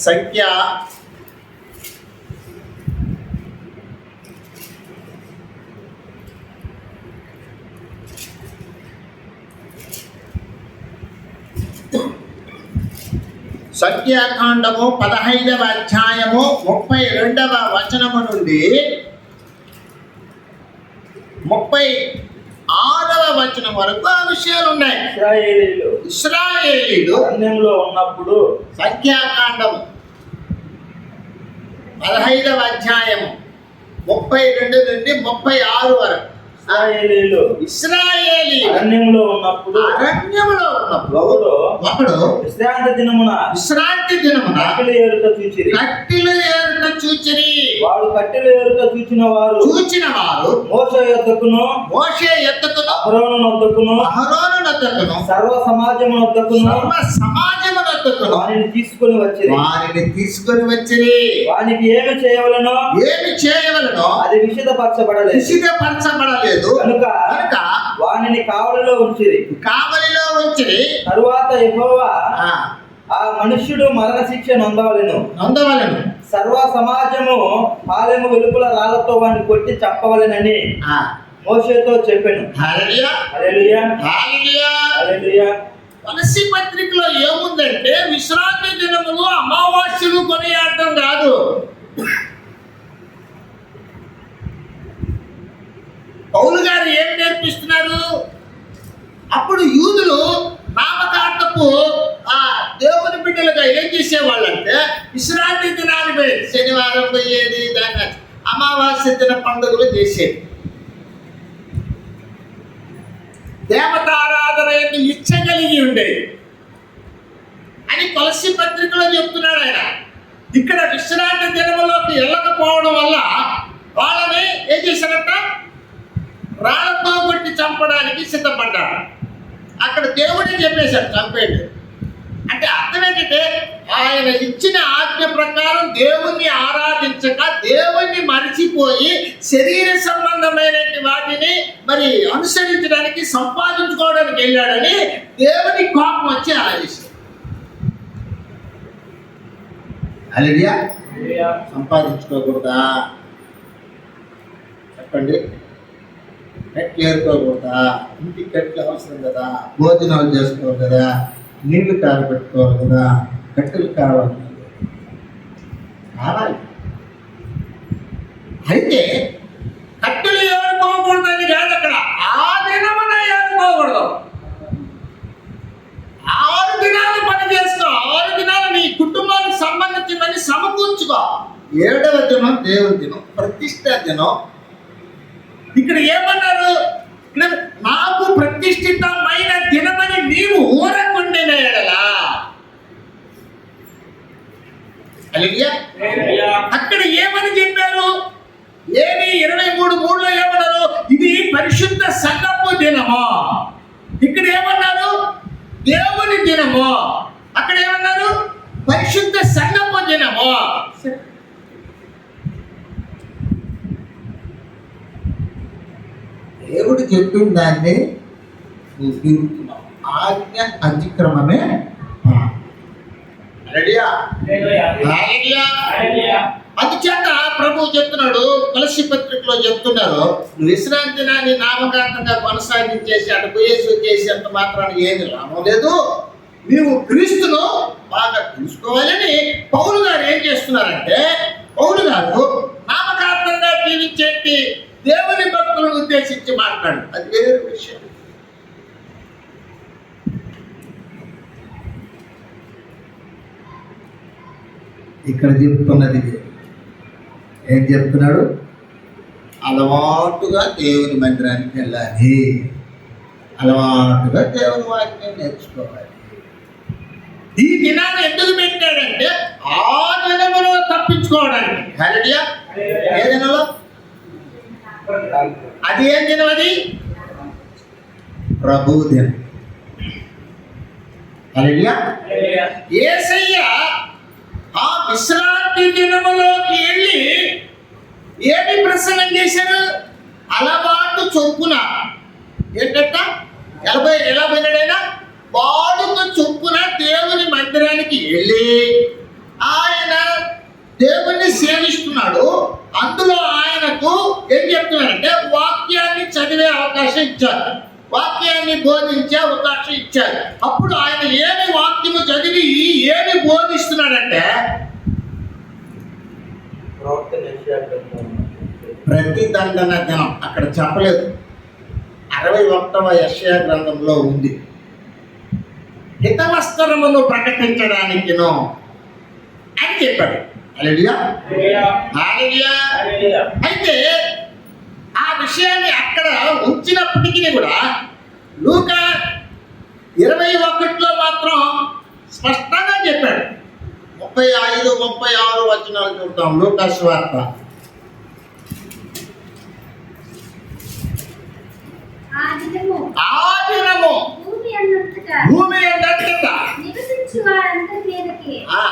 సంఖ్య 15వ అధ్యాయము 32వ వచనము నుండి 36వ వచనం వరకు ఆ విషయాలు ఉన్నాయి. ఇశ్రాయేలీలు అరణ్యంలో ఉన్నప్పుడు, సంఖ్యాకాండము 15వ అధ్యాయము 32 నుండి 36 వరకు. ఇశ్రాయేలీలు అరణ్యంలో ఉన్నప్పుడు ఒకడు విశ్రాంతి దినమున కట్టెలు ఏరుట చూచిరి. వాడు కట్టెలు ఏరుట చూచిన వారు మోషే యొద్దకును అహరోను నొద్దకును అహరోను నొద్దకును సర్వ సమాజము నొద్దకును వద్దకు వానిని తీసుకొని వచ్చిరి. వారిని తీసుకొని వచ్చిరి. వానికి ఏమి చేయవలనో ఏమి చేయవలనో అది విషదపరచబడలేదు. నిశ్చితపరచబడలేదు కనుక కనుక వానిని కావలిలో ఉంచిరి. కావలిలో ఉంచిరి. తరువాత యెహోవా ఆ, ఆ మనుష్యుడు మరణశిక్ష నొందవలెను. నొందవలెను. సర్వ సమాజము పాలెము వెలుపల రాళ్లతో వాడిని కొట్టి చంపవలెనని ఆ, మోషేతో చెప్పెను. హల్లెలూయా, హల్లెలూయా, హల్లెలూయా. హల్లెలూయా. కొలస్సీ పత్రికలో ఏముందంటే విశ్రాంతి దినములు అమావాస్యలు కొనియాడటం కాదు. పౌలు గారు ఏం నేర్పిస్తున్నారు? అప్పుడు యూదులు నామకార్థపు ఆ దేవుని బిడ్డలుగా ఏం చేసేవాళ్ళంటే విశ్రాంతి దినాన్ని పోయి శనివారం పోయేది, దాన్ని అమావాస్య దిన పండుగలు చేసేది. దేవతారాధన ఎందుకు ఇచ్చగలిగి ఉండేది అని కొలస్సీ పత్రికలో చెప్తున్నాడు ఆయన. ఇక్కడ విశ్రాంతి దినములోకి వెళ్ళకపోవడం వల్ల వాళ్ళని ఏం చేశారంట? రాళ్లతో కొట్టి చంపడానికి సిద్ధపడ్డారు. అక్కడ దేవుడే చెప్పేశాడు చంపేయండి అంటే అర్థం ఏంటంటే ఆయన ఇచ్చిన ఆజ్ఞ ప్రకారం దేవుణ్ణి ఆరాధించక దేవుణ్ణి మరిచిపోయి శరీర సంబంధమైన వాటిని మరి అనుసరించడానికి సంపాదించుకోవడానికి వెళ్ళాడని దేవుని కోపం వచ్చి అలా చేశాడు. హల్లెలూయా. సంపాదించుకోకూడదా చెప్పండి? కట్లు ఏరుకోకూడదా? ఇంటికి కట్లు అవసరం కదా, భోజనాలు చేసుకోవాలి కదా, నీళ్లు కారబెట్టుకోవాలి కదా, కట్టెలు కావాలి. అయితే కట్టెలు ఏరుకోకూడదని కాదు అక్కడ, ఆ దినమున ఏరుకోకూడదు. 6 దినాలు పని చేసుకో, 6 దినాలు నీ కుటుంబానికి సంబంధించినవన్నీ సమకూర్చుకో. 7వ దినం దేవుని దినం, ప్రతిష్ట దినం. ఇక్కడ ఏమన్నారు? నాకు ప్రతిష్ఠితమైన దినమని నీవు ఊరకుండిన ఎడలా. అక్కడ ఏమని చెప్పారు? ఏమి 23:3లో ఏమన్నారు? ఇది పరిశుద్ధ సంఘపు దినము. ఇక్కడ ఏమన్నారు? దేవుని దినము. అక్కడ ఏమన్నారు? పరిశుద్ధ సంఘపు దినము. దేవుడు చెప్పిన దాన్ని నువ్వు తీరుతున్నావు. ఆజ్ఞ అతిక్రమమే అందుచేత ప్రభువు చెప్తున్నాడు, కొలస్సీ పత్రికలో చెప్తున్నారు, నువ్వు విశ్రాంతి దినాన్ని నామకార్థంగా కొనసాగించేసి అటు పోయేసి వచ్చేసి అంత మాత్రాన్ని ఏమి లాభం లేదు. నీవు క్రీస్తును బాగా తెలుసుకోవాలని పౌలు గారు ఏం చేస్తున్నారంటే, పౌలు గారు నామకార్థంగా జీవించేటి దేవుని భక్తులను ఉద్దేశించి మాట్లాడు, అది వేరే విషయం. ఇక్కడ చెప్తున్నది ఏం చెప్తున్నాడు? అలవాటుగా దేవుని మందిరానికి వెళ్ళాలి, అలవాటుగా దేవుని వాక్యం నేర్చుకోవాలి. ఈ దినాన్ని ఎందుకు పెట్టాడంటే ఆ దినములో తప్పించుకోవడానికి. హల్లెలూయా. ఏ దినంలో? అది ఏం దినం? అది ప్రభు దినం. హల్లెలూయా. యేసయ్య ఆ విశ్రాంతి దినములోకి వెళ్ళి ఏమి ప్రసంగం చేశాడు? అలవాటు చొప్పున ఏంటంట? ఎలా పోయినాడైనా వాడుక చొప్పున దేవుని మందిరానికి వెళ్ళి ఆయన దేవుణ్ణి సేవిస్తున్నాడు. అందులో ఆయనకు ఏం చెప్తున్నారంటే వాక్యాన్ని చదివే అవకాశం ఇచ్చారు, వాక్యాన్ని బోధించే అవకాశం ఇచ్చారు. అప్పుడు ఆయన ఏమి వాక్యము చదివి ఏమి బోధిస్తున్నాడంటే ప్రతిదండన దినం. అక్కడ చెప్పలేదు, 61వ యెషయా గ్రంథంలో ఉంది. హితవస్త్రమును ప్రకటించడానికిను అని చెప్పాడు. హల్లెలూయా, హల్లెలూయా. అయితే ఆ విషయాన్ని అక్కడ ఉంచినప్పటికీ కూడా లూకా 21లో మాత్రం స్పష్టంగా చెప్పాడు. 35, 36 వచనాలు చూద్దాం. లూకా సువార్త. ఆ దినము భూమి అంతటా నివసించు వారికి ఆ,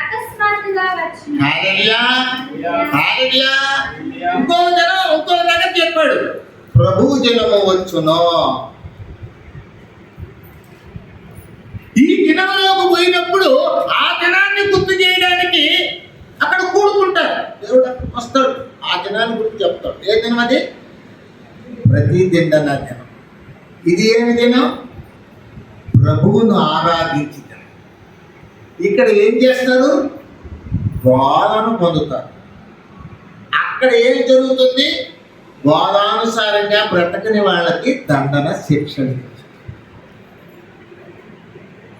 అకస్మాత్తుగా వచ్చిన హల్లెలూయా, హల్లెలూయా. ఇంకో దగ్గర చెప్పాడు, ప్రభు జనము వచ్చును. ఈ దినంలోకి పోయినప్పుడు ఆ దినాన్ని గుర్తు చేయడానికి అక్కడ కూడుకుంటారు. దేవుడు అక్కడికి వస్తాడు, ఆ దినాన్ని గుర్తు చెప్తాడు. ఏ దినం అది? ప్రతి దిండన దినం. ఇది ఏమి దినం? ప్రభువును ఆరాధించి దినం. ఇక్కడ ఏం చేస్తారు? బోధను పొందుతారు. అక్కడ ఏం జరుగుతుంది? బోధానుసారంగా బ్రతకని వాళ్ళకి దండన శిక్షలు.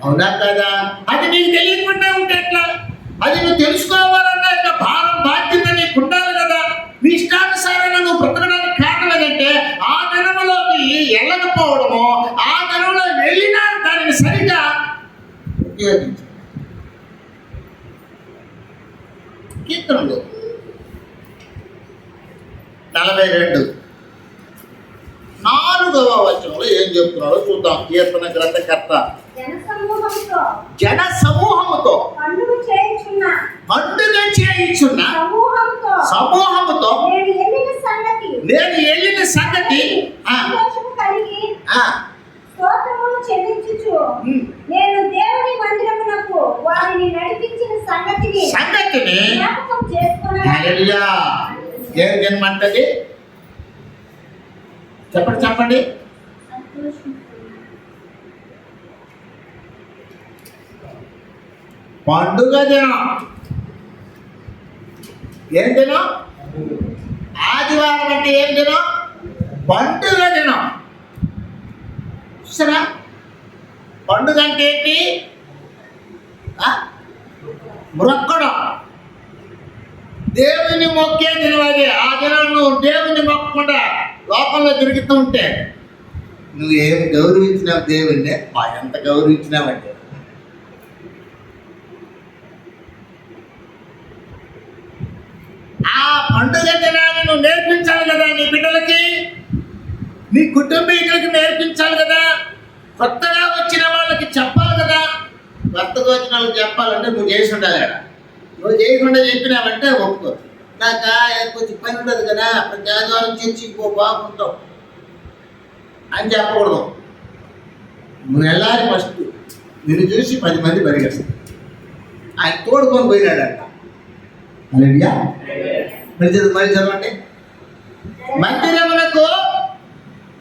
అవునా కదా? అది నీకు తెలియకుండా ఉంటే ఎట్లా? అది నువ్వు తెలుసుకోవాలన్నా ఇంకా భారం బాధ్యత నీకు ఉండాలి కదా. నీ ఇష్టానుసారంగా నువ్వు బ్రతకడానికి కారణం ఏంటంటే ఆ దినములోకి వెళ్ళకపోవడము, ఆ దినంలో వెళ్ళినా దానిని సరిగా ఉపయోగించు. కీర్తనలు 42 4వ వచనంలో ఏం చెప్తున్నాడో చూద్దాం. కీర్తన గ్రంథకర్త జన సమూహముతో పండుగ చేయుచున్న సమూహముతో నేను వెళ్ళిన సంగతి సంతోషము కలిగి ఆ, స్తోత్రములు చెల్లించుచు నేను దేవుని మందిరమునకు వారిని నడిపించిన సంగతిని జ్ఞాపకం చేసుకున్నాను. హల్లెలూయా. ఏం జన్మంటది? చెప్పండి. పండుగ దినం. ఏం దినం? ఆదివారం అంటే ఏం దినం? పండుగ దినం. సరే, పండుగ అంటే ఏంటి? మొక్కడం, దేవుని మొక్కే దినం అది. ఆ దినం నువ్వు దేవుని మొక్కకుండా లోకంలో తిరుగుతూ ఉంటే నువ్వేం గౌరవించినావు దేవుణ్ణి? ఎంత గౌరవించినావంటే ఆ పండుగ దినాన్ని నువ్వు నేర్పించాలి కదా నీ బిడ్డలకి, నీ కుటుంబీకులకి నేర్పించాలి కదా. కొత్తగా వచ్చిన వాళ్ళకి చెప్పాలి కదా. కొత్తగా వచ్చిన వాళ్ళకి చెప్పాలంటే నువ్వు చేసి ఉండాలి కదా. నువ్వు చేయకుండా చెప్పినావంటే ఒప్పుకో. నాకు కొంచెం పని ఉండదు కదా, ప్రతి ఆదివారం చర్చికి పో, బాగుంటావు అని చెప్పకూడదు. నువ్వు వెళ్ళాలి. ఫస్ట్ నిన్ను చూసి 10 మంది పరిగెస్తారు. ఆయన తోడుకొని పోయినాడంట. హల్లెలూయా. మళ్ళీ చదవండి. మందిరమునకు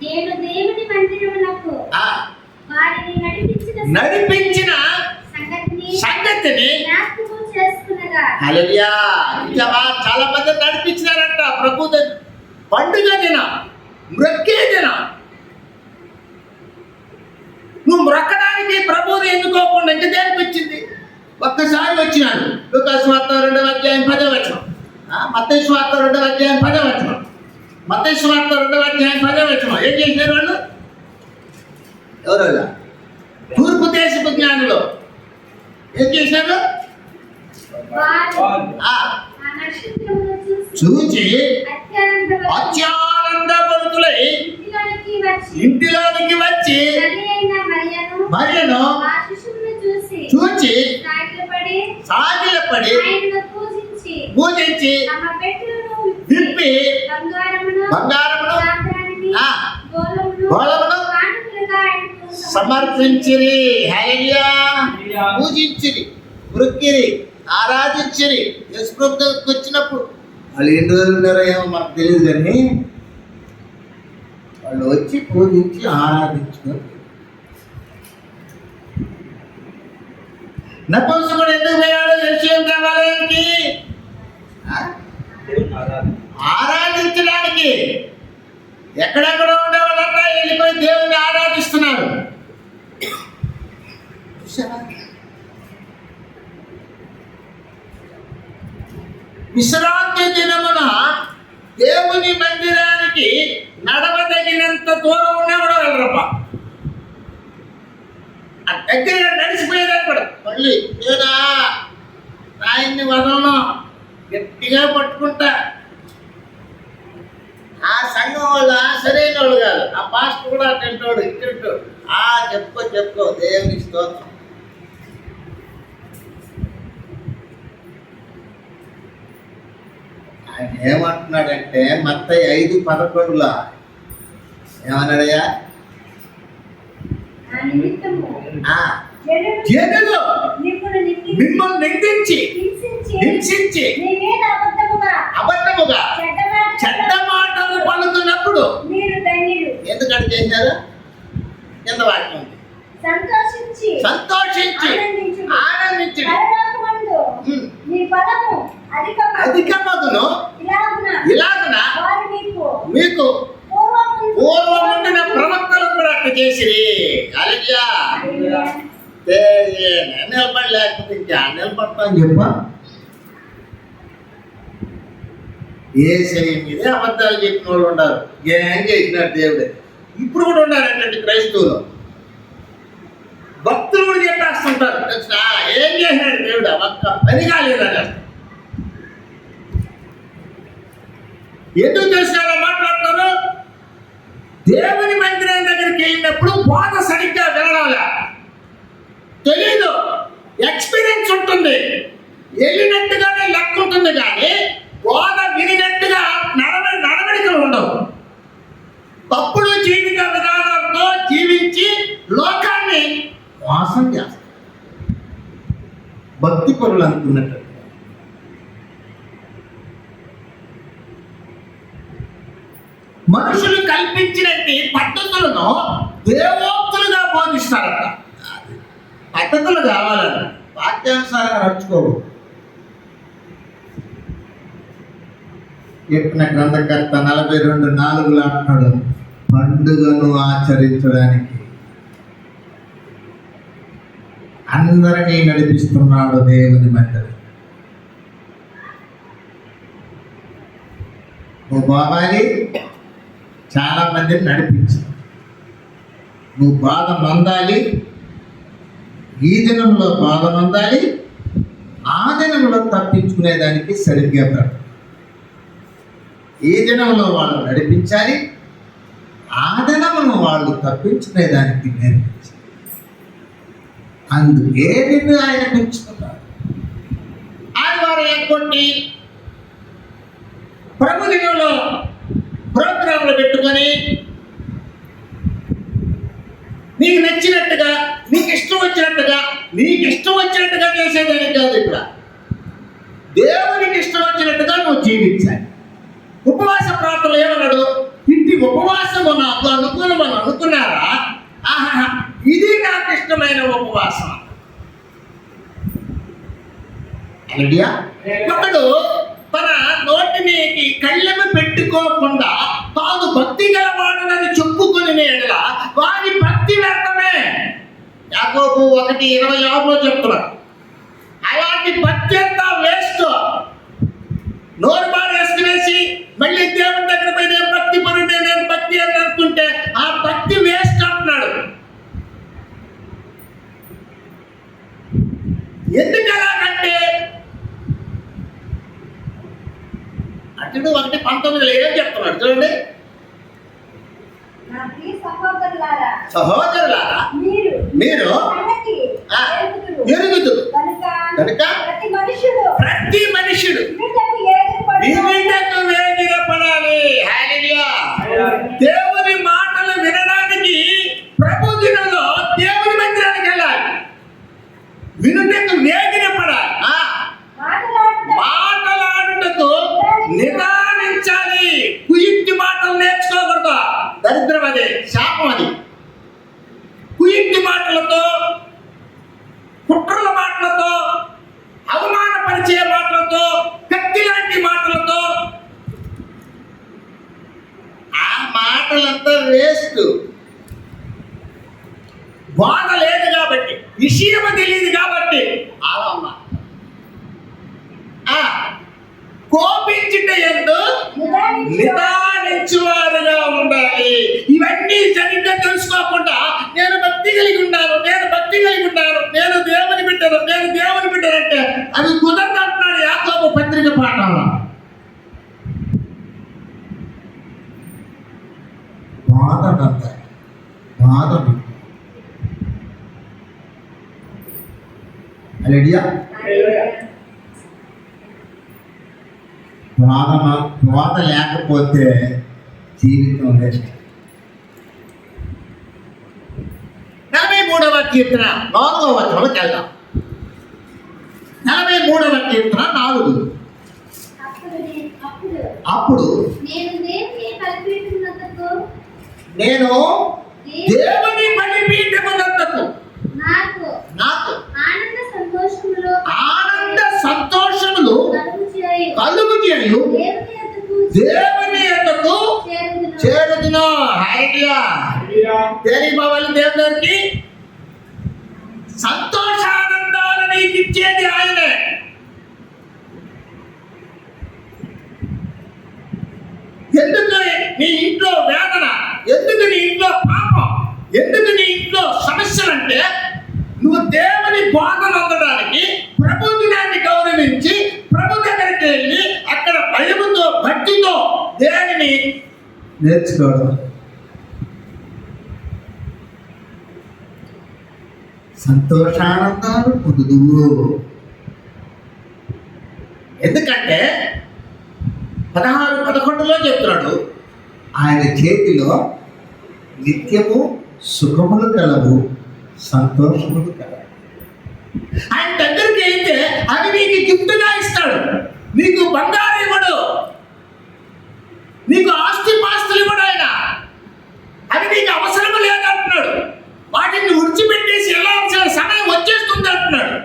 నేను దేవుని మందిరమునకు వారిని నడిపించిన సంగతిని జ్ఞాపకం చేసుకునగా. హల్లెలూయా. ఇంకా చాలా మంది నడిపించినారంట. ప్రభు పండుగ దినం, మ్రొక్కే దినం. నువ్వు మ్రొక్కడానికి ప్రభువుని ఎన్నుకోకుండా ఇంకా దేనిపించింది? ఒక్కసారి వచ్చినాడు. లూకాసు వార్త 2వ అధ్యాయం 10వ వచనం, మత్తయి వార్త 2వ అధ్యాయం 10వ వచనం, మత్తయి వార్త 2వ అధ్యాయం 10వ వచనం. ఏం చేసినారు వాళ్ళు? ఎవరు? తూర్పు దేశపు జ్ఞానులు ఏం చేసినారు? చూచి అత్యానందభరితులై ఇంటిలోనికి వచ్చి మరియను చూచి సాగిలపడి పూజించి విప్పి బంగారమును గోళమును సమర్పించిరి. హల్లెలూయా. పూజించిరి, మృక్కిరి, ఆరాధించిరి. యేసు ప్రభు దగ్గరికి వచ్చినప్పుడు వాళ్ళు ఎన్ని రోజులు ఉన్నారో ఏమో మనకు తెలియదు, కానీ వాళ్ళు వచ్చి పూజించి ఆరాధించుకొని. నపుంసకుడు ఎందుకు పోయాడో విషయం కావాలని ఆరాధించడానికి. ఎక్కడెక్కడ ఉండే వాళ్ళంతా వెళ్ళిపోయి దేవుని ఆరాధిస్తున్నారు. విశ్రాంతి దినమున దేవుని మందిరానికి నడవదగినంత దూరం ఉన్నవాడు వెళ్ళరప్ప. ఆ దగ్గర నడిచిపోయేదాన్ని కూడా మళ్ళీ లేదా ఆయన్ని వదలను, గట్టిగా పట్టుకుంటా. ఆ సంఘం వాళ్ళు సరైన వాళ్ళు కాదు. ఆ పాస్టర్ కూడా అటెంటోడు ఇట్టంటాడు. చెప్పుకో దేవునికి స్తోత్రం. ఏమంటున్నాడంటే మత్తయి 5:11 ఏమన్నాడయ్యా? నా నిమిత్తము ఆ, జనులు మిమ్మల్ని నిందించి హింసించి నీ మీద అబద్ధముగా చెడ్డ చెడ్డ మాటలు పలుకున్నప్పుడు మీరు ధన్యులు. ఎందుకంటే చేశారు? ఎంత వాక్యం ఉంది. సంతోషించి సంతోషించి ఆనందించుడి. ఆనందించి పరలోకమందు నీ ఫలము అధికమగును. ఇలాగున వారు మీకు పూర్వము పూర్వం ఉండిన ప్రవక్తలు కూడా అట్లా చేసిరి. హల్లెలూయా. నిలబడి లేకపోతే ఇంకా నిలబడతాను చెప్పా. ఏసై మీదే అబద్ధాలు చెప్పిన వాళ్ళు ఉన్నారు. ఏం చేసినాడు దేవుడే. ఇప్పుడు కూడా ఉన్నారంటే క్రైస్తవులు భక్తులు కూడా చెప్పేస్తుంటారు. తెలుసా? ఏం చేసినాడు దేవుడు? ఒక్క పని కాలేదని. ఎందుకు తెలిసిన మాట్లాడతారు? దేవుని మందిరం దగ్గరికి వెళ్ళినప్పుడు బోధ సరిగ్గా వినడాలా తెలీదు. ఎక్స్పీరియన్స్ ఉంటుంది, వెళ్ళినట్టుగానే లెక్క ఉంటుంది, కానీ బోధ వినినట్టుగా నడవడికలు ఉండవు. తప్పుడు జీవిత విధానాలతో జీవించి లోకాన్ని మోసం చేస్తారు. భక్తి పరులు అనుకున్నట్టు మనుషులు కల్పించినట్టు పద్ధతులను దేవోక్తులుగా బోధిస్తారట. పద్ధతులు కావాలని వాక్యానుసారంగా నడుచుకోవు. చెప్పిన గ్రంథకర్త 42:4 అంటున్నాడు, పండుగను ఆచరించడానికి అందరినీ నడిపిస్తున్నాడు దేవుని మందిరం. నువ్వు బాబాని చాలా మందిని నడిపించు. నువ్వు బాధ నొందాలి, ఈ దినంలో బాధ నొందాలి, ఆ దినంలో తప్పించుకునేదానికి సరిగ్గా బ్రతకాలి. ఈ దినంలో వాళ్ళు నడిపించాలి, ఆ దినమును వాళ్ళు తప్పించుకునేదానికి నేర్పించాలి. అందుకే నిన్ను ఆయన పెంచుకున్నాడు. ఆదివారం ఎక్కొట్టి ప్రభు దినంలో ప్రోగ్రాంలు పెట్టుకొని నీకు నచ్చినట్టుగా నీకు ఇష్టం వచ్చినట్టుగా చేసేదానికి కాదు. ఇక్కడ దేవునికి ఇష్టం వచ్చినట్టుగా నువ్వు జీవించాలి. ఉపవాస ప్రార్థనలు ఏమన్నాడు? ఇంటి ఉపవాసము నాకు అనుకూలమని అనుకున్నారా? ఆహా, ఇది నాకు ఇష్టమైన ఉపవాసం. ఐడియా ఒకడు తన నోటిని కళ్ళెము పెట్టుకోకుండా తాను భక్తి గలవాడునని చెప్పుకొని ఎడల వారి భక్తి వ్యర్థమే. యాకోబు 1:26 చెప్తున్నాడు. అలాంటి భక్తి అంతా వేస్ట్. నోరు బారేసుకునేసి మళ్ళీ దేవుని దగ్గర పోయి నేను భక్తి పరుడే, నేను భక్తి అని అనుకుంటే ఆ భక్తి వేస్ట్ అంటున్నాడు. ఎందుకు అలాగంటే అతడు 1:19 ఏం చెప్తున్నాడు చూడండి. నా ప్రియ సహోదరులారా, సహోదరులారా మీరు ఎరుగుదురు కనుక ప్రతి మనుషుడు వినుటకు వేగిరపడాలి. హల్లెలూయా. దేవుని మాటలు వినడానికి ప్రభు దినంలో దేవుని మందిరానికి వెళ్ళాలి. వినుటకు వేగిరపడాలి. మాటలాడుటకు నిదానించాలి. కుయుక్తి మాటలు నేర్చుకోకూడదు. దరిద్రం అదే, శాపం అది. కుయుక్తి మాటలతో, కుట్రల మాటలతో, అవమానపరిచే మాటలతో, కత్తి లాంటి మాటలతో, ఆ మాటలంతా వేస్ట్. బాధ లేదు కాబట్టి, విషయం తెలియదు కాబట్టి అలా అమ్మా. కోపించుట ఎందు నిదానించువారుగా ఉండాలి. ఇవన్నీ సరిగ్గా తెలుసుకోకుండా నేను భక్తి కలిగి ఉన్నాను, నేను దేవుని బిడ్డనంటే అవి కుదరదు అంటున్నాడు యాకోబు పత్రిక పాఠంలో. బాధ బోధ లేకపోతే జీవితం వేస్ట్. 43వ కీర్తన 4వ వచనంలోకి వెళ్దాం. 43వ కీర్తన 4. అప్పుడు అప్పుడు నేను దేవుని బలిపీఠమునొద్దకు నేను దేవుని బలిపీఠమునొద్దకు నాకు నాకు ఆనంద సంతోషములు ఆనంద సంతోషములు కలుగుచేయు కలుగు చేయు దేవుని యొద్దకు చేరుదును. హల్లెలూయా. తెలియబోవాలి దేవుడికి సంతోషానందాలు నీకు ఇచ్చేది ఆయనే. ఎందుకు నీ ఇంట్లో వేదన, ఎందుకు నీ ఇంట్లో పాపం, ఎందుకు నీ ఇంట్లో సమస్యలంటే నువ్వు దేవుని బోధన అందడానికి ప్రభు దినాన్ని గౌరవించి ప్రభు దగ్గరికి వెళ్ళి అక్కడ భయముతో భక్తితో దేవుని నేర్చుకోవడం. సంతోషానందాలు పొందుదువు. ఎందుకంటే 16-11లో చెప్తున్నాడు, ఆయన చేతిలో నిత్యము సుఖములు కలవు, సంతోషములు కలవు. ఆయన దగ్గరికి వెళ్తే అది నీకు గిఫ్ట్గా ఇస్తాడు. నీకు బంగారు ఇవ్వడు, నీకు ఆస్తి పాస్తులు ఇవ్వడు ఆయన. అది నీకు అవసరం లేదంటున్నాడు. వాటిని విడిచిపెట్టేసి వెళ్ళాల్సిన సమయం వచ్చేస్తుంది అంటున్నాడు.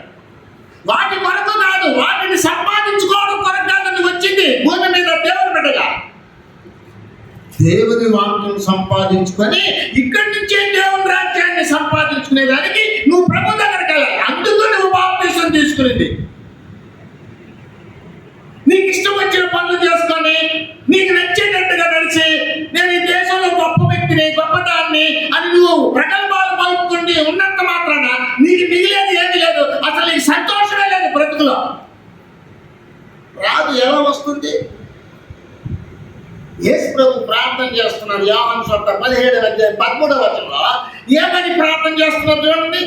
వాటి కొరకు కాదు, వాటిని సంపాదించుకోవడం కొరకు కాదు నువ్వు వచ్చింది భూమి మీద దేవుని బిడ్డగా. దేవుని వాక్యం సంపాదించుకొని ఇక్కడి నుంచే దేవుని రాజ్యాన్ని సంపాదించుకునే దానికి నువ్వు ప్రభు దగ్గరికి వెళ్ళాలి. అందుకు నువ్వు బాప్తిసం తీసుకునేది. నీకు ఇష్టం వచ్చిన పనులు చేసుకొని నీకు నచ్చేటట్టుగా నడిచి నేను ఈ దేశంలో గొప్ప వ్యక్తిని, గొప్పదాన్ని అని నువ్వు ప్రగల్భాలు పలుకుతుండి ఉన్నంత మాత్రాన నీకు మిగిలేది ఏమీ లేదు. అసలు నీకు సంతోషమే లేదు బ్రతుకులో. రాదు. ఎలా వస్తుంది? యేసు ప్రభు ప్రార్థన చేస్తున్నారు. యోహాను సువార్త 17వ అధ్యాయం 13వ వచనంలో ఏమని ప్రార్థన చేస్తున్నారు చూడండి.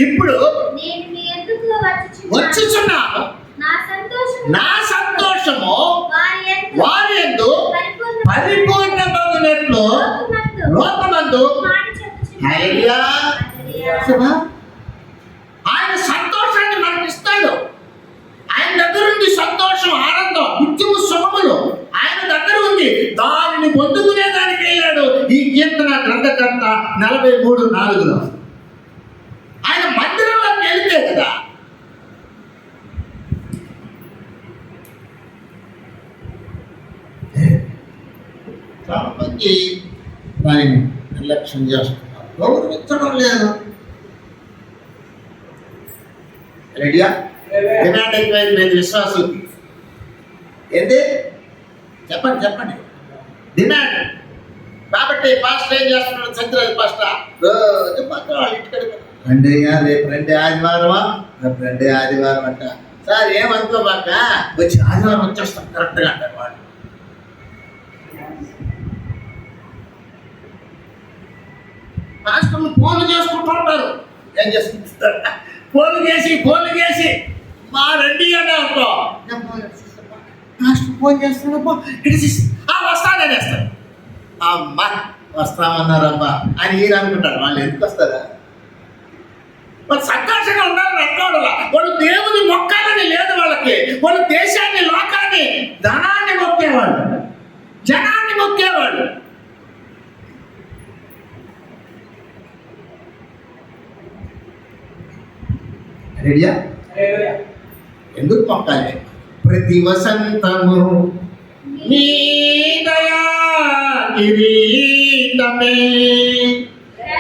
ఇప్పుడు నేను మీ యొద్దకు వచ్చుచున్నాను, నా సంతోషము వారి యందు పరిపూర్ణమగునట్లు లోకమందు. హల్లెలూయా. ఆయన సంతోషాన్ని మనకి ఇస్తాడు. ఆయన దగ్గర ఉంది సంతోషం, ఆనందం, నిత్యము సుఖములు ఆయన దగ్గర ఉంది. దానిని పొందుకునే దానికి వెళ్ళాడు ఈ కీర్తన గ్రంథకర్త 43:4లో. ఆయన మందిరంలోకి వెళ్తే కదా చాలా మంది దానిని నిర్లక్ష్యం చేస్తున్నారు, గౌరవించడం లేదు. రెడీయా? డిమాండ్ ఎక్కువైంది విశ్వాసులకి. ఏంటి చెప్పండి చెప్పండి. డిమాండ్. కాబట్టి పాస్టర్ ఏం చేస్తున్నాడు? సత్యరాజు పాస్టర్ రోజు మాత్రం వాళ్ళ ఇంటికి రండి అయ్యా, రేపు రండి ఆదివారమా, రేపు రండి ఆదివారం అంట. సార్ ఏమనుకోబాక, వచ్చి ఆదివారం వచ్చేస్తాం కరెక్ట్గా అంటారు వాళ్ళు. పాస్టర్లు ఫోన్లు చేసుకుంటూ ఉంటారు. ఏం చేసుకుంటారు? ఫోన్లు చేసి మా రండి అని అనుకో, పాస్టర్ ఫోన్ చేస్తాడబ్బా, వస్తానేస్తాడు. అమ్మా వస్తామన్నారమ్మా అని ఈయన అనుకుంటారు. వాళ్ళు ఎందుకు వస్తారా? వాళ్ళు సంతోషంగా ఉండాలని అనుకోవడం. వాళ్ళు దేవుని మొక్కాలని లేదు వాళ్ళకి. వాళ్ళు దేశాన్ని, లోకాన్ని, ధనాన్ని మొక్కేవాళ్ళు, జనాన్ని మొక్కేవాళ్ళు. రెడీయా? ఎందుకు మొక్కాలి? ప్రతి వసంతము నీ దయా కిరీటమే,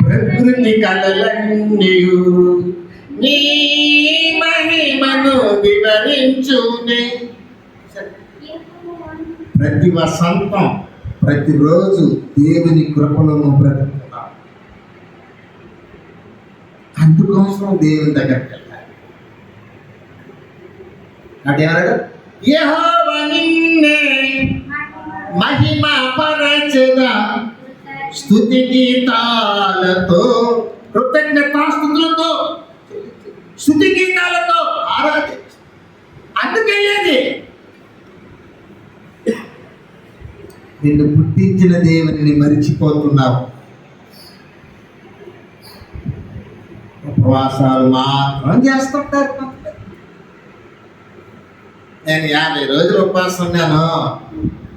ప్రకృతి కళలన్నీయు నీ మహిమను వివరించునే. ప్రతి వసంతం, ప్రతిరోజు దేవుని కృపలను బ్రతుకుతున్నాం. అందుకోసం దేవుని దగ్గరికి వెళ్ళాలి. అదేమన్నాడు? యెహోవా నిన్నే మహిమ పరచెదా స్తుతి గీతాలతో, కృతజ్ఞతాస్తుతులతో, స్తుతి గీతాలతో ఆరాధి. అందుకెళ్ళేది. నిన్ను పుట్టించిన దేవుని మరిచిపోతున్నావు. ఉపవాసాలు మాత్రం చేస్తుంటారు కొంతమంది. నేను 50 రోజులు ఉపవాసం ఉన్నాను,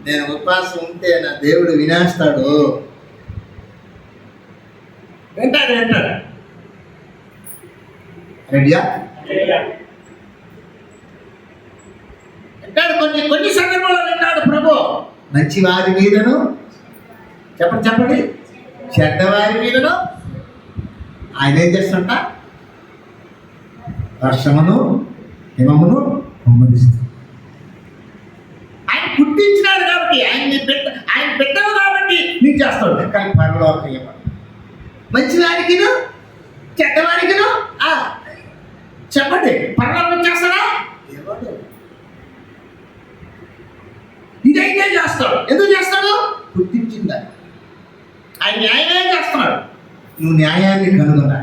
నేను ఉపవాసం ఉంటే నా దేవుడు వినేస్తాడు. వింటాడు. రెడీయా? వింటాడు. కొన్ని సందర్భాల్లో వింటాడు ప్రభు. మంచి వారి మీదను చెప్పండి చెడ్డవారి మీదను ఆయన ఏం చేస్తుంట? వర్షమును హిమమును కుమ్మరిస్తాడు. ఆయన పుట్టించినాడు కాబట్టి, ఆయన బిడ్డలు కాబట్టి నీకు చేస్తాడు. కానీ పరలోకం మంచివారికిను చెడ్డవారికిను చెప్పండి, పరలోకం చేస్తాడా? ఇదైతే చేస్తాడు. ఎందుకు చేస్తాడు? పుట్టించిందా? ఆయన న్యాయమే చేస్తున్నాడు. నువ్వు న్యాయాన్ని కనుగొన్నా.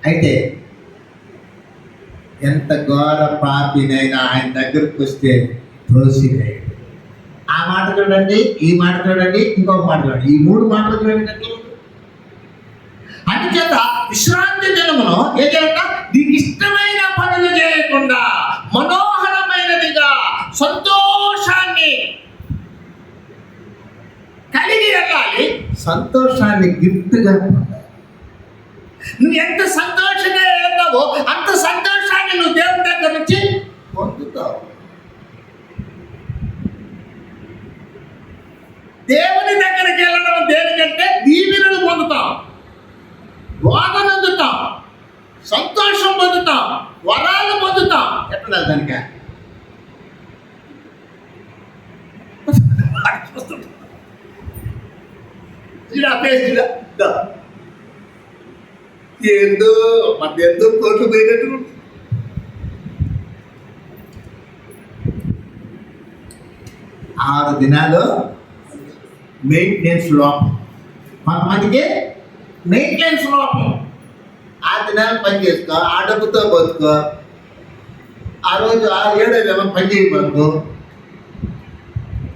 అయితే ఎంత ఘోర పాపినైనా ఆయన దగ్గరకు వస్తే త్రోసివేయడు. ఆ మాట చూడండి, ఈ మాట చూడండి, ఇంకొక మాట చూడండి, ఈ 3 మాటలు చూడండి. అందుచేత విశ్రాంతి దినమును ఏదంట, నీకు ఇష్టమైన పనులు చేయకుండా మనోహరమైనదిగా సంతోషాన్ని కలిగి వెళ్ళాలి. సంతోషాన్ని గిఫ్ట్గా పొందాలి. నువ్వు ఎంత సంతోషంగా వెళ్తావో అంత సంతోషాన్ని నువ్వు దేవుని దగ్గర నుంచి పొందుతావు. దేవుని దగ్గరికి వెళ్ళడం దేనికంటే దీవెనలు పొందుతాం, వాదన పొందుతాం, సంతోషం పొందుతాం, వరాలు పొందుతాం. ఎట్లా దానిక ఏందో మధ్యంతో కోట్లు పోయినట్టు. ఆరు దినాలు మెయింటెనెన్స్ లోపం. కొంతమందికి మెయింటెనెన్స్ లోపం. 6 దినాలు పని చేసుకో, ఆ డబ్బుతో బతుకో. ఆ రోజు 7వ దినం పని చేయబోతు,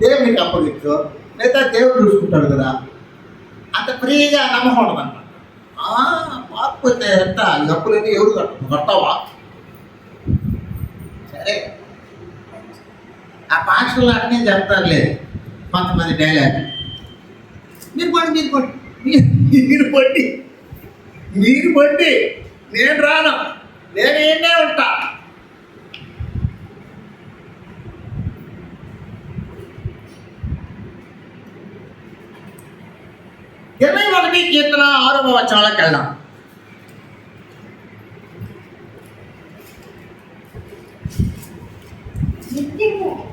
దేవునికి అప్పగించు, లేదా దేవుడు చూసుకుంటాడు కదా. అంత ఫ్రీగా నమ్మకూడదు అన్నమాట. పాకపోతే ఎంత ఈ అప్పులన్నీ ఎవరు కడతావా? సరే, ఆ పాస్టర్లు అన్నీ చెప్తారులే కొంతమంది డైలాగ్. మీరు పట్టి నేను రాను, నేను ఏంటే ఉంటా. ఇరవై 21 కీర్తన 6వ వచనంలోకి వెళ్దాం.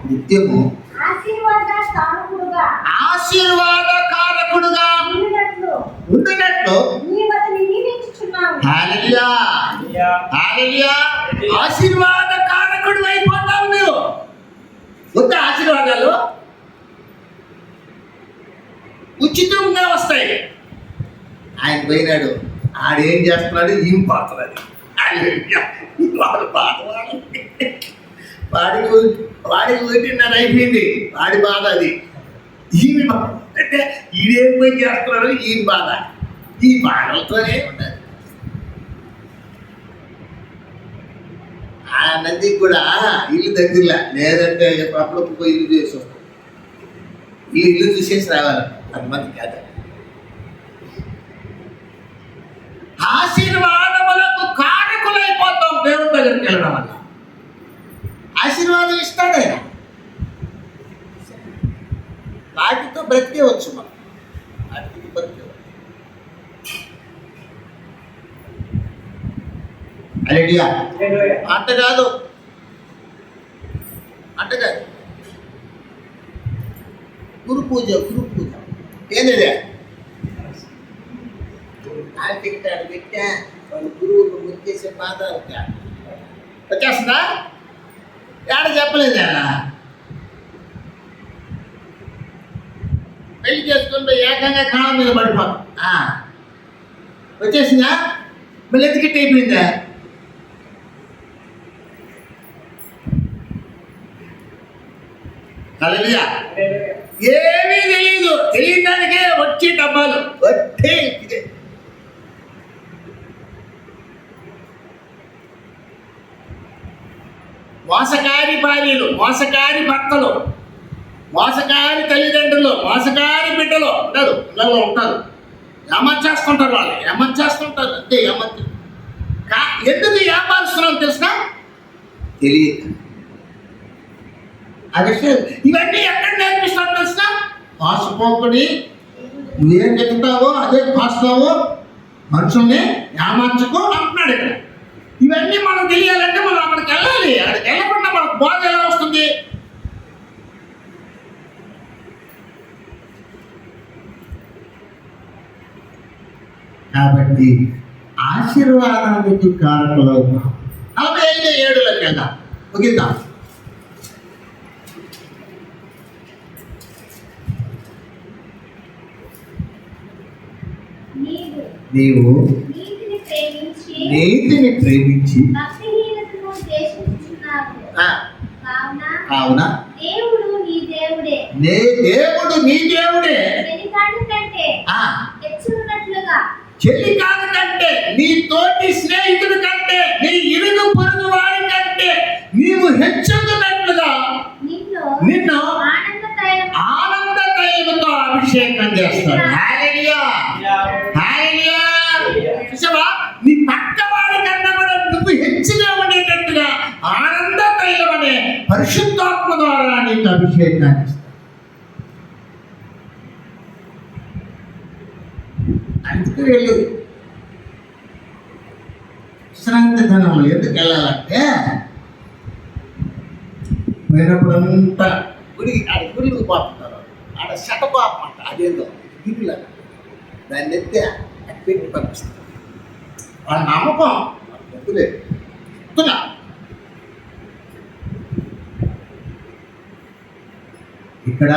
నిత్యము ఆశీర్వాదకారకుడుగా ఉండినట్లు హల్లెలూయా, హల్లెలూయా. ఆశీర్వాదకారకుడు అయిపోతావు నువ్వు. కొత్త ఆశీర్వాదాలు ఉచితంగా వస్తాయి. ఆయన పోయినాడు, ఆడేం చేస్తున్నాడు? ఈయన పాత్రది. వాడికి 1.5 అయిపోయింది, వాడి బాధ అది. ఈమె బాధ అంటే ఈడేం పోయి చేస్తున్నాడు, ఈయన బాధ. ఈ బాధలతోనే ఉన్నది. ఆ నదికి కూడా ఇల్లు దగ్గరలా, లేదంటే అప్పుడప్పుడు పోయి ఇల్లు చేసి వస్తాం. ఇల్లు చూసేసి రావాలి. అంతమంది కాదు. ఆశీర్వాదములకు కారకులైపోతాం దేవుడి దగ్గరికి వెళ్ళడం వల్ల. ఆశీర్వాదం ఇస్తాడు ఆయన. వాటితో బ్రతికేవచ్చు మనం, వాటితో బ్రతికేవచ్చు. హల్లెలూయా. అంట కాదు గురు పూజ ఏంటది? తింటాడు పెట్టా వాళ్ళు గురువులు ముచ్చేసే బాధ వచ్చేస్తుందా? ఏడ చెప్పలేదు. పెళ్లి చేసుకుంటే ఏకంగా కాళ్ళ మీద పడిపోతాం. వచ్చేసిందా? మళ్ళీ ఎత్తికెట్టి అయిపోయిందా? హల్లెలూయా. ఏమీ తెలియదు దానికే వచ్చే డబ్బాలు వట్టే ఇదే. మోసకారి భార్యలు, మోసకారి భర్తలు, మోసకారి తల్లిదండ్రులు, మోసకారి బిడ్డలు ఉంటారు, పిల్లలు ఉంటారు. ఏమర్చేస్తుంటారు, వాళ్ళు ఏమర్చేస్తుంటారు అంతే. ఎందుకు ఏమారుస్తున్నాం తెలుసా? తెలియదు. ఆ విషయం ఇవన్నీ ఎక్కడ నేర్పిస్తాం తెలుసా? మోసపోకుని నువ్వేం చెప్తావో అదే పాస్తావో, మనుషుల్ని ఏమార్చుకో అంటున్నాడు ఇక్కడ. ఇవన్నీ మనం తెలియాలంటే మనం అక్కడికి వెళ్ళాలి. అక్కడికి వెళ్ళకుండా మనకు బోధ ఎలా వస్తుంది? కాబట్టి ఆశీర్వాదానికి కారకులవుతాం. 45:7 వెళ్దాం, ముగిద్దాం. నీవు నీతిని ప్రేమించి కావున దేవుడు నీ దేవుడే చెలికాడు కంటే, నీ తోటి స్నేహితుడి కంటే, నీ ఇరుగు పొరుగు వారి కంటే నీవు హెచ్చుకున్నట్లుగా నిన్ను ఆనంద తైలముతో అభిషేకం చేస్తాడు. హల్లెలూయా, హల్లెలూయా. చూసావా? నీ పక్క వాడి కన్నా కూడా నువ్వు హెచ్చుగా ఉండేటట్టుగా ఆనంద తైలం అనే పరిశుద్ధాత్మ ద్వారా నీకు అభిషేకాన్ని ఇస్తాడు. అందుకు వెళ్ళు. విశ్రాంతి ధనంలో ఎందుకు వెళ్ళాలంటే పోయినప్పుడంతా గుడికి పోతుంటారు. ఆడ శటపాపం అంట, అదేదో గిరిలా దాన్ని ఎత్తే పెట్టి పంపిస్తారు. వాళ్ళ నమ్మకం డబ్బులే చెప్తున్నా. ఇక్కడ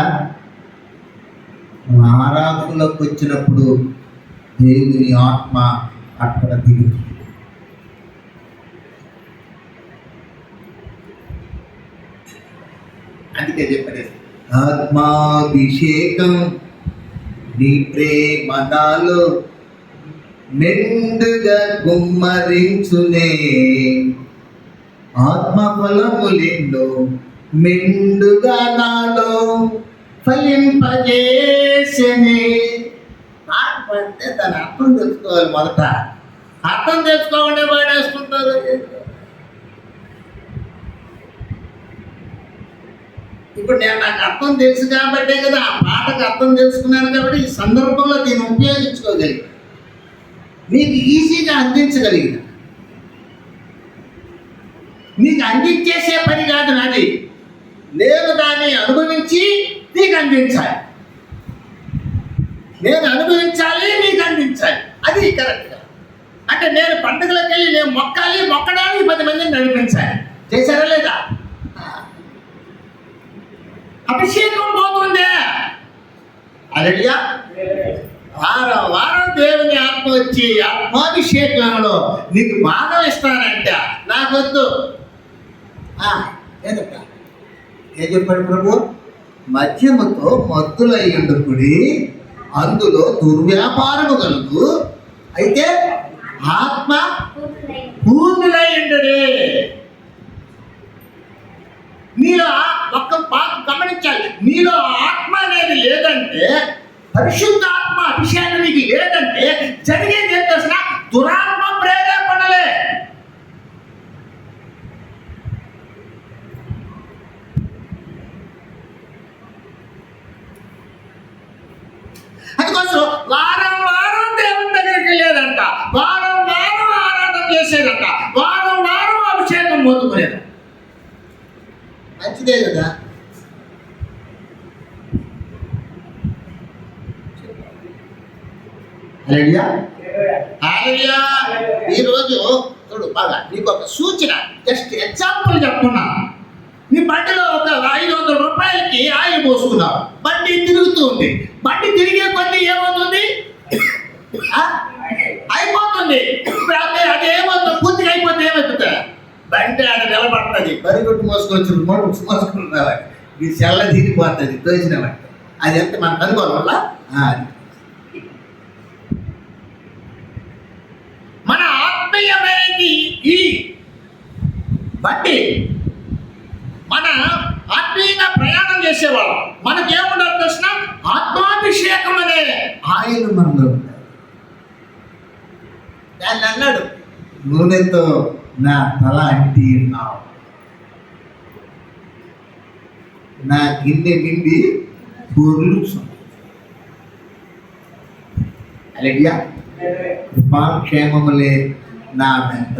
ఆరాధనలోకి వచ్చినప్పుడు దేవుని ఆత్మ అక్కడ దిగుతుంది. అందుకే చెప్పండి, ఆత్మాభిషేకం నీ ప్రేమ నాలో మెండుగా గుమ్మరించునే, ఆత్మఫలములెన్నో మెండుగా నాలో ఫలింపజేసనే. అంటే దాని అర్థం తెలుసుకోవాలి. మొదట అర్థం తెలుసుకోవాలంటే వాడేసుకుంటారు. ఇప్పుడు నేను నాకు అర్థం తెలుసు కాబట్టే కదా ఆ పాటకు అర్థం తెలుసుకున్నాను. కాబట్టి ఈ సందర్భంలో దీన్ని ఉపయోగించుకోగలిగిన, నీకు ఈజీగా అందించగలిగిన, నీకు అందించేసే పని కాదు నాది. నేను దాన్ని అనుభవించి నీకు అందించాలి, నేను అనుభవించాలి, నీకు అందించాలి. అది కరెక్ట్గా. అంటే నేను పండుగలకు వెళ్ళి నేను మొక్కడానికి 10 మందిని నడిపించాలి. చేశారా లేదా? అభిషేకం పోతుందే. హల్లెలూయా. వారం దేవుని ఆత్మ వచ్చి ఆత్మాభిషేకంలో నీకు భాగం ఇస్తానంట. నాకొద్దు. ఏదట ఏం చెప్పాడు ప్రభు? మద్యముతో మత్తులయ్యుండుకుడి, అందులో దుర్వ్యాపారము కలుగు, అయితే ఆత్మ పూర్ణులయ్యుండుడే. నీలో ఒక్క పాట గమనించాలి. నీలో ఆత్మ అనేది లేదంటే, పరిశుద్ధ ఆత్మ అభిషేకం నీకు లేదంటే జరిగేది ఏం తెలిసిన దురాత్మ ప్రేరేపణలే. అందుకోసం వారం దేవుని దగ్గరికి వెళ్ళేదంట, వారం ఆరాధన చేసేదంట, వారం అభిషేకం పొందుకునేది. మంచిదే కదా. హల్లెలూయా, హల్లెలూయా. ఈరోజు చూడు బాగా నీకు ఒక సూచన, జస్ట్ ఎగ్జాంపుల్ చెప్తున్నా. నీ బండిలో ఒక 500 రూపాయలకి ఆయిల్ పోసుకున్నావు, బండి తిరుగుతూ ఉంది. బండి తిరిగే కొద్దీ ఏమవుతుంది? అయిపోతుంది. అదేమవుతుంది? పూర్తిగా అయిపోతే ఏమవుతుంది? బండి ఆడ నిలబడుతుంది. బరిగొట్టు మోసుకొచ్చి మోసుకుని రావాలి. ఈ సెల్ల తీరిపోతుంది తోచిన బట్టి. అది ఎంత మనకు అనుకోవాలి వల్ల మన ఆత్మీయమైనది ఈ బట్టి మన ఆత్మీయంగా ప్రయాణం చేసేవాళ్ళం మనకేముండదు తెలిసిన ఆత్మాభిషేకం అనే ఆయన మనలో ఉంటాడు. దాన్ని అన్నాడు, నూనెతో నా తల అంటి ఉన్నావు, నా గిన్నె నిండి పొర్లు. అలెగ్యా కృపాక్షేమములే నా వెంట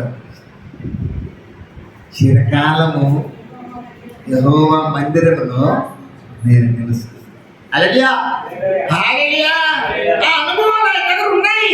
చిరకాలము యెహోవా మందిరములో నేను నిలుస్తాను. అలెగ్యా ఆ అనుభవాలు ఆయన దగ్గర ఉన్నాయి.